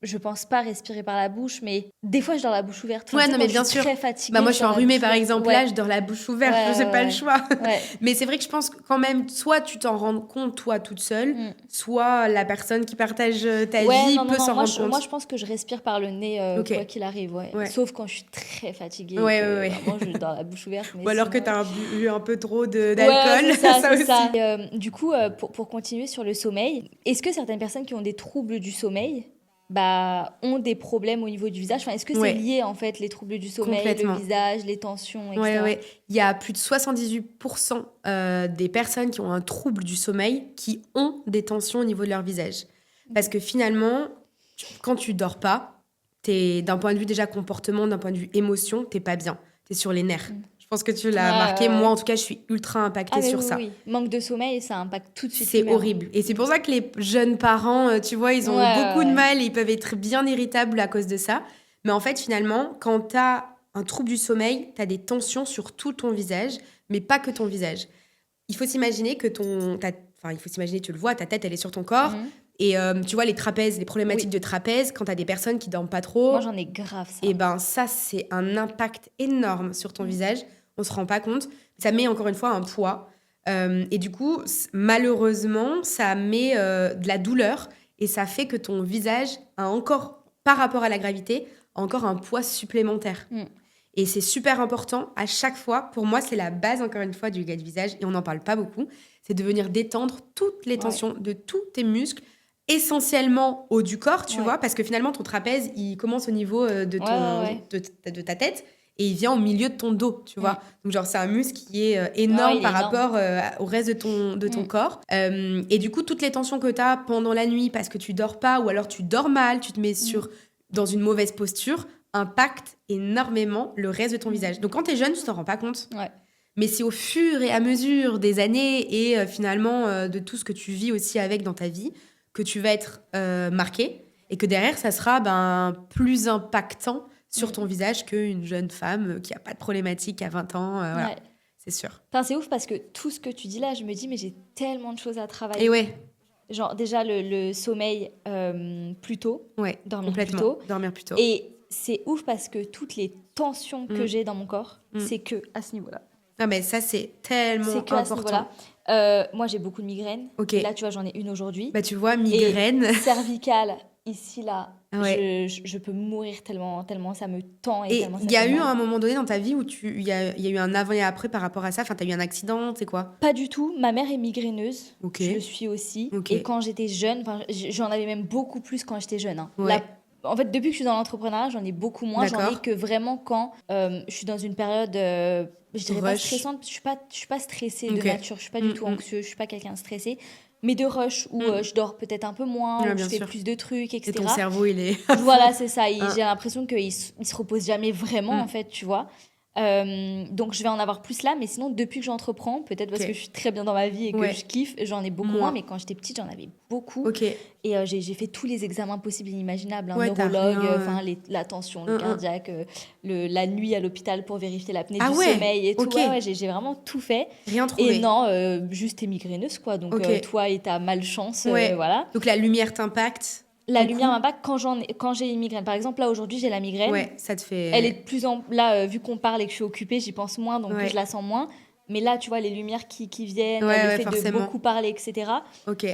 je pense pas respirer par la bouche, mais des fois je dors la bouche ouverte. Ouais, non, mais bien sûr. Je suis très fatiguée. Bah moi, je suis enrhumée, par exemple. Là, je dors la bouche ouverte. Je n'ai pas le choix. Ouais. Mais c'est vrai que je pense que quand même, soit tu t'en rends compte, toi, toute seule, soit la personne qui partage ta vie peut s'en rendre compte. Moi, je pense que je respire par le nez, quoi qu'il arrive. Ouais. Sauf quand je suis très fatiguée. Ouais. Vraiment, je dors la bouche ouverte. Mais ou alors sinon... que tu as bu un peu trop d'alcool. ça aussi. Ça. Du coup, pour continuer sur le sommeil, est-ce que certaines personnes qui ont des troubles du sommeil ont des problèmes au niveau du visage. Enfin, est-ce que c'est lié, en fait, les troubles du sommeil, le visage, les tensions, etc. Ouais. Il y a plus de 78% des personnes qui ont un trouble du sommeil qui ont des tensions au niveau de leur visage. Parce que finalement, quand tu dors pas, d'un point de vue déjà comportement, d'un point de vue émotion, t'es pas bien. T'es sur les nerfs. Je pense que tu l'as marqué. Moi, en tout cas, je suis ultra impactée sur ça. Oui. Manque de sommeil, ça impacte tout de suite. C'est horrible. Et c'est pour ça que les jeunes parents, tu vois, ils ont beaucoup de mal et ils peuvent être bien irritables à cause de ça. Mais en fait, finalement, quand tu as un trouble du sommeil, tu as des tensions sur tout ton visage, mais pas que ton visage. Il faut s'imaginer que tu le vois, ta tête, elle est sur ton corps. Et tu vois, les trapèzes, les problématiques de trapèze, quand tu as des personnes qui dorment pas trop. Moi, j'en ai grave ça. Et ça, c'est un impact énorme sur ton visage. On se rend pas compte. Ça met encore une fois un poids. Et du coup, malheureusement, ça met de la douleur et ça fait que ton visage a encore, par rapport à la gravité, encore un poids supplémentaire. Et c'est super important à chaque fois. Pour moi, c'est la base, encore une fois, du yoga du visage. Et on n'en parle pas beaucoup. C'est de venir détendre toutes les tensions de tous tes muscles, essentiellement haut du corps, tu vois, parce que finalement, ton trapèze, il commence au niveau de ta tête et il vient au milieu de ton dos, tu vois. Donc, genre, c'est un muscle qui est énorme par rapport au reste de ton corps. Et du coup, toutes les tensions que tu as pendant la nuit parce que tu dors pas ou alors tu dors mal, tu te mets dans une mauvaise posture, impacte énormément le reste de ton visage. Donc, quand tu es jeune, tu t'en rends pas compte. Mais c'est au fur et à mesure des années et finalement de tout ce que tu vis aussi avec dans ta vie que tu vas être marqué et que derrière, ça sera plus impactant sur ton visage qu'une jeune femme qui n'a pas de problématique à 20 ans. Voilà, c'est sûr. Enfin, c'est ouf parce que tout ce que tu dis là, je me dis, mais j'ai tellement de choses à travailler. Et ouais. Genre, déjà, le sommeil plus tôt. Ouais, dormir complètement. plus tôt. Dormir plus tôt. Et c'est ouf parce que toutes les tensions que j'ai dans mon corps, c'est que à ce niveau-là. Ah, mais ça, c'est tellement C'est que à ce important. niveau-là. Moi, j'ai beaucoup de migraines. Ok. Et là, tu vois, j'en ai une aujourd'hui. Bah, tu vois, migraine. Et cervicale, ici, là, Ouais. je peux mourir tellement ça me tend et Et tellement ça il y a fait eu mal. un moment donné dans ta vie où il y a eu un avant et après par rapport à ça. Enfin, t'as eu un accident, c'est quoi? Pas du tout. Ma mère est migraineuse. Ok. Je le suis aussi. Ok. Et quand j'étais jeune, enfin, j'en avais même beaucoup plus quand j'étais jeune. Hein. Ouais. En fait, depuis que je suis dans l'entrepreneuriat, j'en ai beaucoup moins. J'en ai D'accord. que vraiment quand je suis dans une période, je dirais pas Rush. stressante. Je suis pas stressée de Ok. nature. Je suis pas du tout anxieuse. Je suis pas quelqu'un de stressé. Mais de rush où je dors peut-être un peu moins, Ouais, où je bien fais sûr. plus de trucs, Et etc. ton cerveau, il est. Voilà, c'est ça. Hein. J'ai l'impression qu'il se repose jamais vraiment, en fait, tu vois. Donc, je vais en avoir plus là, mais sinon, depuis que j'entreprends, peut-être parce Ok. que je suis très bien dans ma vie et que Ouais. je kiffe, j'en ai beaucoup Moins. moins, mais quand j'étais petite, j'en avais beaucoup. Ok. Et j'ai fait tous les examens possibles et inimaginables, un Ouais, t'as neurologue, rien. enfin, la tension, le cardiaque, la nuit à l'hôpital pour vérifier l'apnée Ah du ouais, sommeil et tout. ok. Ouais, j'ai vraiment tout fait. Rien Et trouvé. non, juste t'es migraineuse, quoi. Donc, Ok. toi et ta malchance, Ouais. voilà. Donc la lumière t'impacte. La beaucoup. lumière m'impacte quand j'ai une migraine. Par exemple, là, aujourd'hui, j'ai la migraine. Ouais, ça te fait. Elle est de plus en... Là, vu qu'on parle et que je suis occupée, j'y pense moins, donc Ouais. je la sens moins. Mais là, tu vois, les lumières qui viennent, Ouais, le ouais, fait de forcément. beaucoup parler, etc., Ok.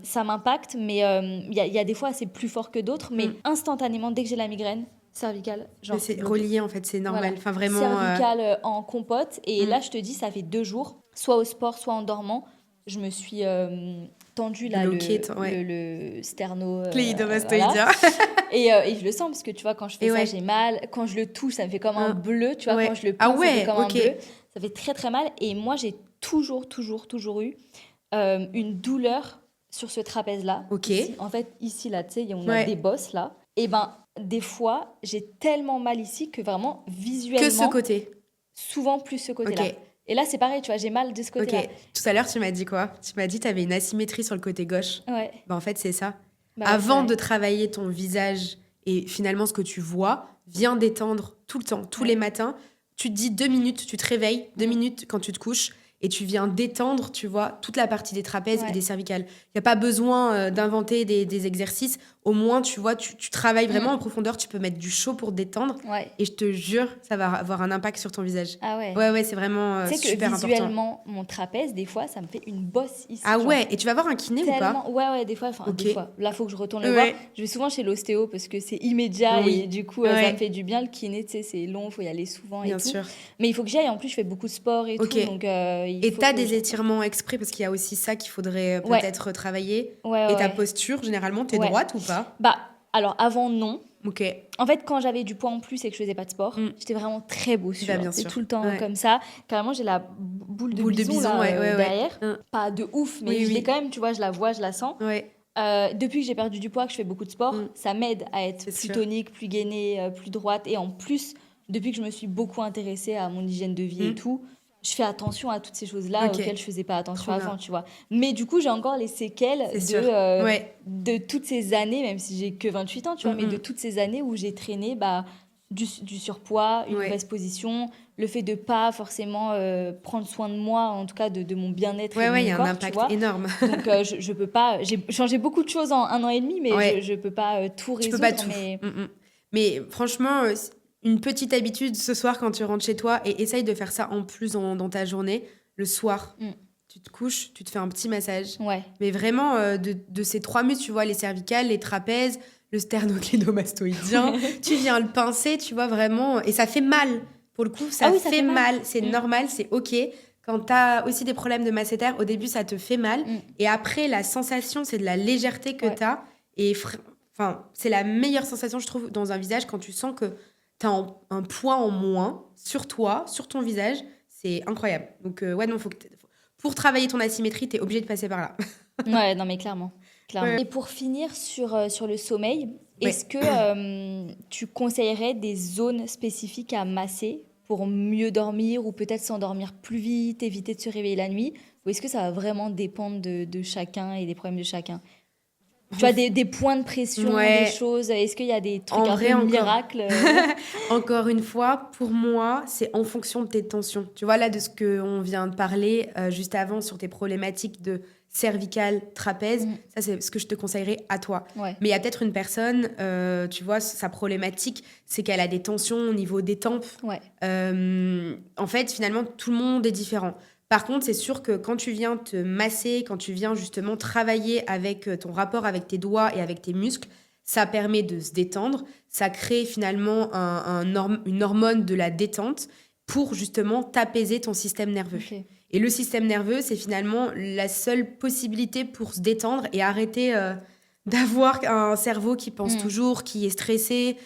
ça m'impacte. Mais il y a des fois, c'est plus fort que d'autres. Mais instantanément, dès que j'ai la migraine cervicale, genre... Mais c'est mode- relié en fait, c'est normal. voilà. Enfin vraiment. Cervicale en compote. Et là, je te dis, ça fait 2 jours, soit au sport, soit en dormant, je me suis tendu là, Bloqué, ouais. le sterno. Cléidomastoïdien. Et je le sens parce que tu vois, quand je fais Et ça, ouais. j'ai mal. Quand je le touche, ça me fait comme un bleu. Tu vois, Ouais. quand je le Ah pince, ça fait ouais, comme ok. un bleu. Ça fait très très mal. Et moi, j'ai toujours eu une douleur sur ce trapèze-là. Ok. Ici. En fait, ici, là, tu sais, on a Ouais. des bosses là. Et ben, des fois, j'ai tellement mal ici que vraiment, visuellement, Que ce côté. souvent plus ce côté-là. Ok. Et là, c'est pareil, tu vois, j'ai mal de ce côté-là. Ok. Tout à l'heure, tu m'as dit quoi? Tu m'as dit que tu avais une asymétrie sur le côté gauche. Ouais. Bah, en fait, c'est ça. Bah ouais, Avant c'est de vrai. travailler ton visage et finalement ce que tu vois, viens détendre tout le temps, tous les matins. Tu te dis 2 minutes, tu te réveilles, 2 minutes quand tu te couches, et tu viens détendre, tu vois, toute la partie des trapèzes et des cervicales. Il n'y a pas besoin d'inventer des exercices. Au moins, tu vois, tu travailles vraiment en profondeur. Tu peux mettre du chaud pour te détendre. Ouais. Et je te jure, ça va avoir un impact sur ton visage. Ah ouais. Ouais, c'est vraiment Tu sais que super important. visuellement, mon trapèze, des fois, ça me fait une bosse ici. Ah genre, ouais, et tu vas voir un kiné ou pas? tellement... Ouais, des fois. Enfin, Ok. des fois. Là, faut que je retourne le Ouais. voir. Je vais souvent chez l'ostéo parce que c'est immédiat Oui. et du coup, Ouais. ça me fait du bien. Le kiné, tu sais, c'est long, faut y aller souvent Bien et tout. sûr. Mais il faut que j'y aille. En plus, je fais beaucoup de sport et Ok. tout. Donc, il Et faut t'as que des je- étirements exprès parce qu'il y a aussi ça qu'il faudrait Ouais. peut-être travailler. Ouais, Et ta ouais. posture, généralement, t'es Ouais. droite ou pas? Bah, alors, avant, non. Ok. En fait, quand j'avais du poids en plus et que je faisais pas de sport, j'étais vraiment très boussure. Bah, bien C'est sûr. tout le temps Ouais. comme ça. Carrément, j'ai la boule de bison, bison, là, ouais. derrière. Hein. Pas de ouf, mais Oui, je l'ai oui. quand même, tu vois, je la vois, je la sens. Ouais. Depuis que j'ai perdu du poids, que je fais beaucoup de sport, ça m'aide à être C'est plus sûr. tonique, plus gainée, plus droite. Et en plus, depuis que je me suis beaucoup intéressée à mon hygiène de vie et tout, je fais attention à toutes ces choses-là Ok. auxquelles je faisais pas attention Trop bien. avant, tu vois. Mais du coup, j'ai encore les séquelles C'est sûr. Ouais. de toutes ces années, même si j'ai que 28 ans, tu vois, mais de toutes ces années où j'ai traîné du surpoids, une Ouais. mauvaise position, le fait de pas forcément prendre soin de moi, en tout cas de mon bien-être et de Ouais, il y mon a corps, un tu impact vois. énorme. Donc, je peux pas... J'ai changé beaucoup de choses en 1 an et demi, mais Ouais. je peux pas tout Tu peux résoudre. pas tout. Mais... Mais franchement, une petite habitude ce soir quand tu rentres chez toi, et essaye de faire ça en plus dans ta journée, le soir. Tu te couches, tu te fais un petit massage. Ouais. Mais vraiment, de ces 3 muscles, tu vois, les cervicales, les trapèzes, le sternocléidomastoïdien, tu viens le pincer, tu vois, vraiment. Et ça fait mal. Pour le coup, ça fait mal. C'est normal, c'est OK. Quand tu as aussi des problèmes de masséter, au début, ça te fait mal. Et après, la sensation, c'est de la légèreté que tu as. Et enfin, c'est la meilleure sensation, je trouve, dans un visage quand tu sens que tu as un poids en moins sur toi, sur ton visage. C'est incroyable. Donc, ouais, non, pour travailler ton asymétrie, tu es obligé de passer par là. Ouais, non, mais clairement. Ouais. Et pour finir sur le sommeil, Ouais. est-ce que tu conseillerais des zones spécifiques à masser pour mieux dormir ou peut-être s'endormir plus vite, éviter de se réveiller la nuit? Ou est-ce que ça va vraiment dépendre de chacun et des problèmes de chacun? Tu as des points de pression, des choses. Est-ce qu'il y a des trucs miracles Encore une fois, pour moi, c'est en fonction de tes tensions. Tu vois, là, de ce qu'on vient de parler juste avant sur tes problématiques de cervicale, trapèze, ça, c'est ce que je te conseillerais à toi. Ouais. Mais il y a peut-être une personne, tu vois, sa problématique, c'est qu'elle a des tensions au niveau des tempes. Ouais. En fait, finalement, tout le monde est différent. Par contre, c'est sûr que quand tu viens te masser, quand tu viens justement travailler avec ton rapport avec tes doigts et avec tes muscles, ça permet de se détendre. Ça crée finalement une hormone de la détente pour justement t'apaiser ton système nerveux. Okay. Et le système nerveux, c'est finalement la seule possibilité pour se détendre et arrêter d'avoir un cerveau qui pense toujours, qui est stressé,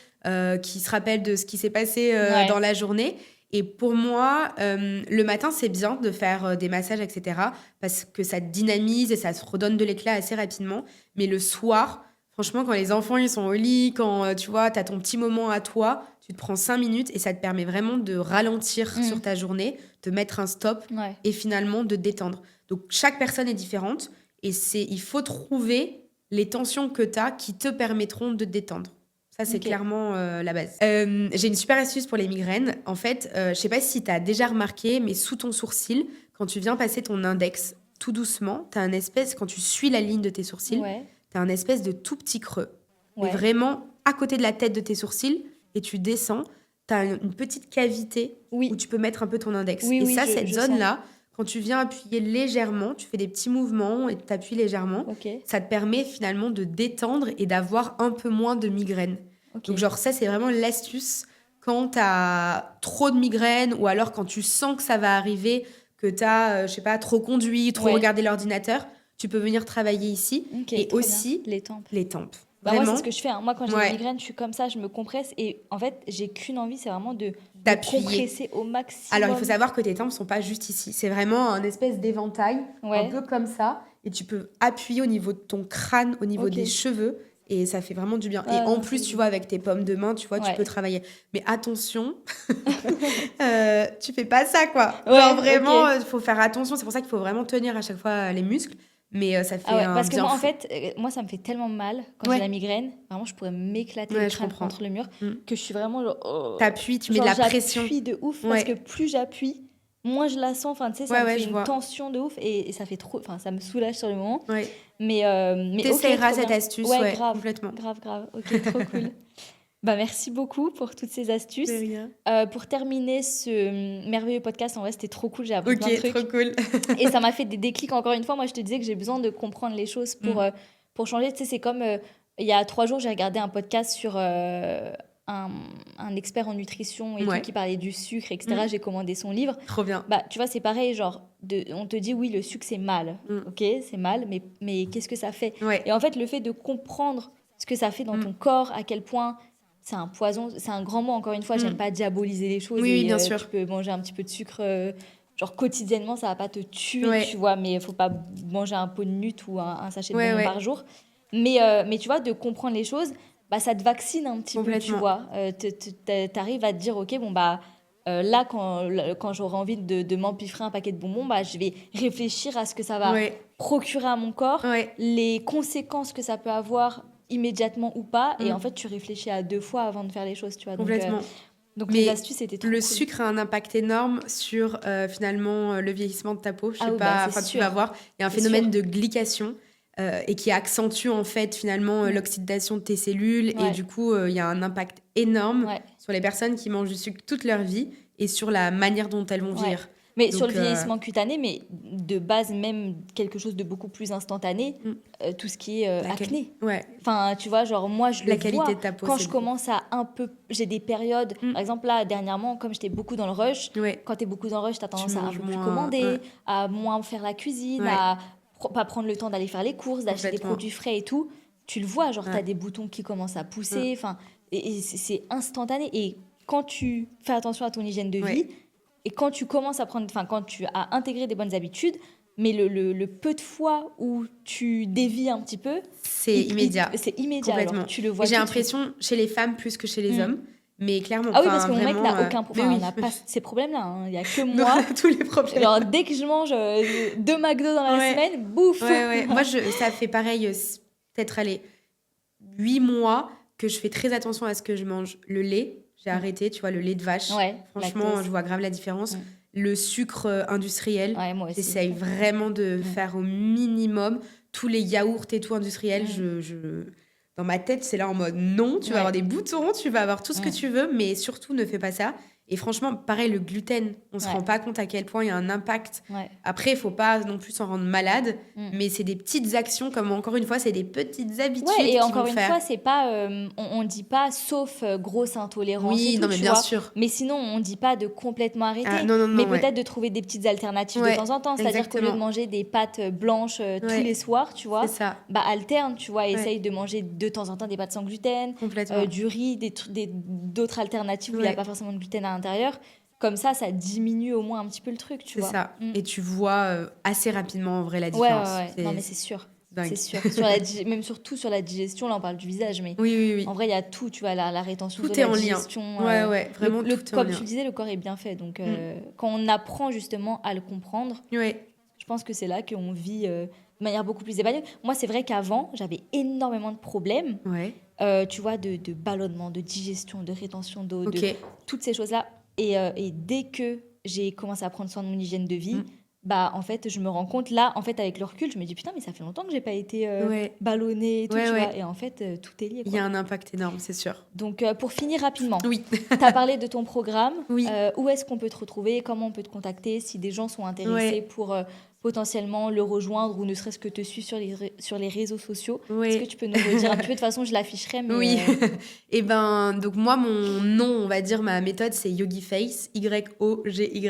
qui se rappelle de ce qui s'est passé dans la journée. Et pour moi, le matin, c'est bien de faire des massages, etc. parce que ça te dynamise et ça se redonne de l'éclat assez rapidement. Mais le soir, franchement, quand les enfants ils sont au lit, quand tu vois, tu as ton petit moment à toi, tu te prends 5 minutes et ça te permet vraiment de ralentir sur ta journée, de mettre un stop et finalement de te détendre. Donc, chaque personne est différente et il faut trouver les tensions que tu as qui te permettront de te détendre. Ça, c'est clairement la base. J'ai une super astuce pour les migraines. En fait, je ne sais pas si tu as déjà remarqué, mais sous ton sourcil, quand tu viens passer ton index tout doucement, tu as un espèce, quand tu suis la ligne de tes sourcils, tu as un espèce de tout petit creux. Mais vraiment à côté de la tête de tes sourcils, et tu descends, tu as une petite cavité où tu peux mettre un peu ton index. Cette zone-là, quand tu viens appuyer légèrement, tu fais des petits mouvements et tu appuies légèrement, ça te permet finalement de détendre et d'avoir un peu moins de migraines. Donc genre ça, c'est vraiment l'astuce quand tu as trop de migraines ou alors quand tu sens que ça va arriver, que tu as, je sais pas, trop conduit, trop regardé l'ordinateur, tu peux venir travailler ici. Et aussi les tempes. Vraiment. Moi, c'est ce que je fais. Hein. Moi, quand j'ai des migraines, je suis comme ça, je me compresse. Et en fait, j'ai qu'une envie, c'est vraiment de compresser au maximum. Alors, il faut savoir que tes tempes ne sont pas juste ici. C'est vraiment un espèce d'éventail, un peu comme ça. Et tu peux appuyer au niveau de ton crâne, au niveau des cheveux. Et ça fait vraiment du bien. Et en plus, tu vois, avec tes paumes de main, tu vois, tu peux travailler. Mais attention, tu fais pas ça, quoi. Genre, vraiment, il faut faire attention. C'est pour ça qu'il faut vraiment tenir à chaque fois les muscles. Mais ça fait un parce que bien moi, fou. En fait, moi, ça me fait tellement mal quand j'ai la migraine. Vraiment, je pourrais m'éclater le crâne contre le mur que je suis vraiment genre... T'appuies, tu mets de la pression. J'appuie de ouf parce que plus j'appuie, moins je la sens. Enfin, tu sais, ça me fait une tension de ouf et ça fait trop... Enfin, ça me soulage sur le moment. Mais t'essayeras cette astuce, grave, complètement. Grave. Ok, trop cool. Merci beaucoup pour toutes ces astuces. Pour terminer ce merveilleux podcast, en vrai, c'était trop cool. J'ai appris plein de trucs. Trop cool. Et ça m'a fait des déclics. Encore une fois, moi, je te disais que j'ai besoin de comprendre les choses pour changer. Tu sais, c'est comme il y a 3 jours, j'ai regardé un podcast sur un expert en nutrition et tout, qui parlait du sucre, etc. J'ai commandé son livre. Trop bien. Tu vois, c'est pareil. Genre, on te dit, oui, le sucre, c'est mal. Ok, c'est mal, mais qu'est-ce que ça fait ? Et en fait, le fait de comprendre ce que ça fait dans ton corps, à quel point... C'est un poison, c'est un grand mot, encore une fois, j'aime pas diaboliser les choses. Oui, bien sûr. Tu peux manger un petit peu de sucre, genre quotidiennement, ça va pas te tuer, tu vois, mais il faut pas manger un pot de nut ou un sachet de bonbons par jour. Mais tu vois, de comprendre les choses, ça te vaccine un petit peu, tu vois. T'arrives à te dire, ok, là, quand j'aurai envie de m'empiffrer un paquet de bonbons, je vais réfléchir à ce que ça va procurer à mon corps, les conséquences que ça peut avoir immédiatement ou pas, et en fait tu réfléchis à 2 fois avant de faire les choses, tu vois. Complètement. Donc les astuces étaient trop cool. Le sucre a un impact énorme sur finalement le vieillissement de ta peau. Je sais pas, tu vas voir, il y a un phénomène de glycation et qui accentue en fait finalement l'oxydation de tes cellules et du coup il y a un impact énorme sur les personnes qui mangent du sucre toute leur vie et sur la manière dont elles vont vieillir. Mais donc, sur le vieillissement cutané, mais de base même quelque chose de beaucoup plus instantané, tout ce qui est acné. Enfin, tu vois, genre moi je le vois. La qualité de ta peau. Quand je commence à j'ai des périodes, par exemple là dernièrement, comme j'étais beaucoup dans le rush, quand t'es beaucoup dans le rush, t'as tendance à un peu plus commander, à moins faire la cuisine, à pas prendre le temps d'aller faire les courses, d'acheter des produits frais et tout. Tu le vois, genre t'as des boutons qui commencent à pousser, enfin, et c'est instantané. Et quand tu fais attention à ton hygiène de vie, et quand tu commences quand tu as intégré des bonnes habitudes, mais le peu de fois où tu dévies un petit peu, c'est immédiat. C'est immédiat. Complètement. Alors, tu le vois. J'ai l'impression chez les femmes plus que chez les hommes, mais clairement. Ah oui, parce que mon mec n'a aucun problème. On n'a pas ces problèmes-là. Il n'y a que moi. Tous les problèmes. Genre, dès que je mange 2 McDo dans la semaine, bouffe. Moi, ça fait pareil. peut-être, 8 mois que je fais très attention à ce que je mange. Le lait, j'ai arrêté, tu vois, le lait de vache. Ouais, Franchement, lactose. je vois grave la différence. Le sucre industriel, Ouais, moi aussi. j'essaye vraiment de faire au minimum. Tous les yaourts et tout industriels, dans ma tête, c'est là en mode non, tu vas avoir des boutons, tu vas avoir tout ce que tu veux, mais surtout ne fais pas ça. Et franchement, pareil, le gluten, on se rend pas compte à quel point il y a un impact. Après, il faut pas non plus s'en rendre malade, mais c'est des petites actions, comme encore une fois, c'est des petites habitudes et qui encore vont une faire. fois, c'est pas, on dit pas sauf grosse intolérance et tout, non, mais tu bien vois. sûr. Mais sinon, on dit pas de complètement arrêter. Non, mais peut-être de trouver des petites alternatives de temps en temps. C'est-à-dire qu'au lieu de manger des pâtes blanches tous les soirs, tu vois, c'est ça. Bah alterne, tu vois, essaye de manger de temps en temps des pâtes sans gluten, du riz, d'autres alternatives où il n'y a pas forcément de gluten à l'intérieur. Comme ça diminue au moins un petit peu le truc, tu vois. C'est ça. Et tu vois assez rapidement, en vrai, la différence. Non, mais c'est sûr. Dingue. C'est sûr. Même surtout sur la digestion, là, on parle du visage, mais oui. en vrai, il y a tout, tu vois, la rétention tout de est la en digestion. Lien. Vraiment, tout est en comme lien. tu le disais, le corps est bien fait. Donc, quand on apprend justement à le comprendre, je pense que c'est là qu'on vit de manière beaucoup plus épanouie. Moi, c'est vrai qu'avant, j'avais énormément de problèmes, tu vois, de ballonnement, de digestion, de rétention d'eau, de toutes ces choses-là. Et dès que j'ai commencé à prendre soin de mon hygiène de vie, bah en fait je me rends compte là, en fait avec le recul, je me dis putain mais ça fait longtemps que j'ai pas été ballonnée et tout, tu vois, et en fait tout est lié, quoi. Il y a un impact énorme, c'est sûr. Donc pour finir rapidement, t'as parlé de ton programme, où est-ce qu'on peut te retrouver, comment on peut te contacter si des gens sont intéressés pour potentiellement le rejoindre ou ne serait-ce que te suivre sur les réseaux sociaux. Est-ce que tu peux nous redire un petit peu? De toute façon, je l'afficherai. Mais Et ben, donc moi, mon nom, on va dire, ma méthode, c'est YogiFace, YogyFace.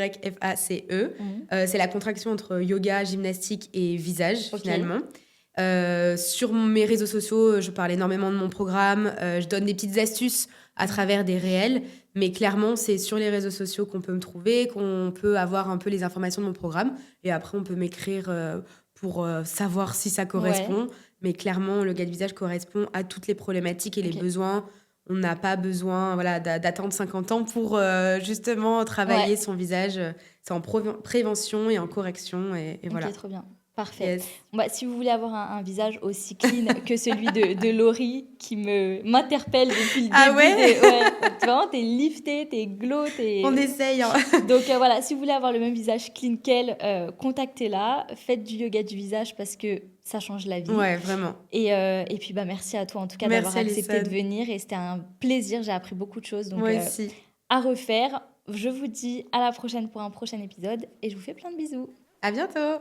C'est la contraction entre yoga, gymnastique et visage, finalement. Sur mes réseaux sociaux, je parle énormément de mon programme. Je donne des petites astuces à travers des réels. Mais clairement, c'est sur les réseaux sociaux qu'on peut me trouver, qu'on peut avoir un peu les informations de mon programme. Et après, on peut m'écrire pour savoir si ça correspond. Mais clairement, le yoga du visage correspond à toutes les problématiques et les besoins. On n'a pas besoin d'attendre 50 ans pour justement travailler son visage. C'est en prévention et en correction. Et voilà. Trop bien. Parfait. Bah, si vous voulez avoir un visage aussi clean que celui de Laurie, qui m'interpelle depuis le début. Vraiment, t'es liftée, t'es glow. On essaye. Hein. Donc voilà, si vous voulez avoir le même visage clean qu'elle, contactez-la. Faites du yoga du visage parce que ça change la vie. Ouais, vraiment. Et puis merci à toi en tout cas d'avoir accepté de venir. Et c'était un plaisir, j'ai appris beaucoup de choses. Donc moi aussi. À refaire. Je vous dis à la prochaine pour un prochain épisode. Et je vous fais plein de bisous. À bientôt.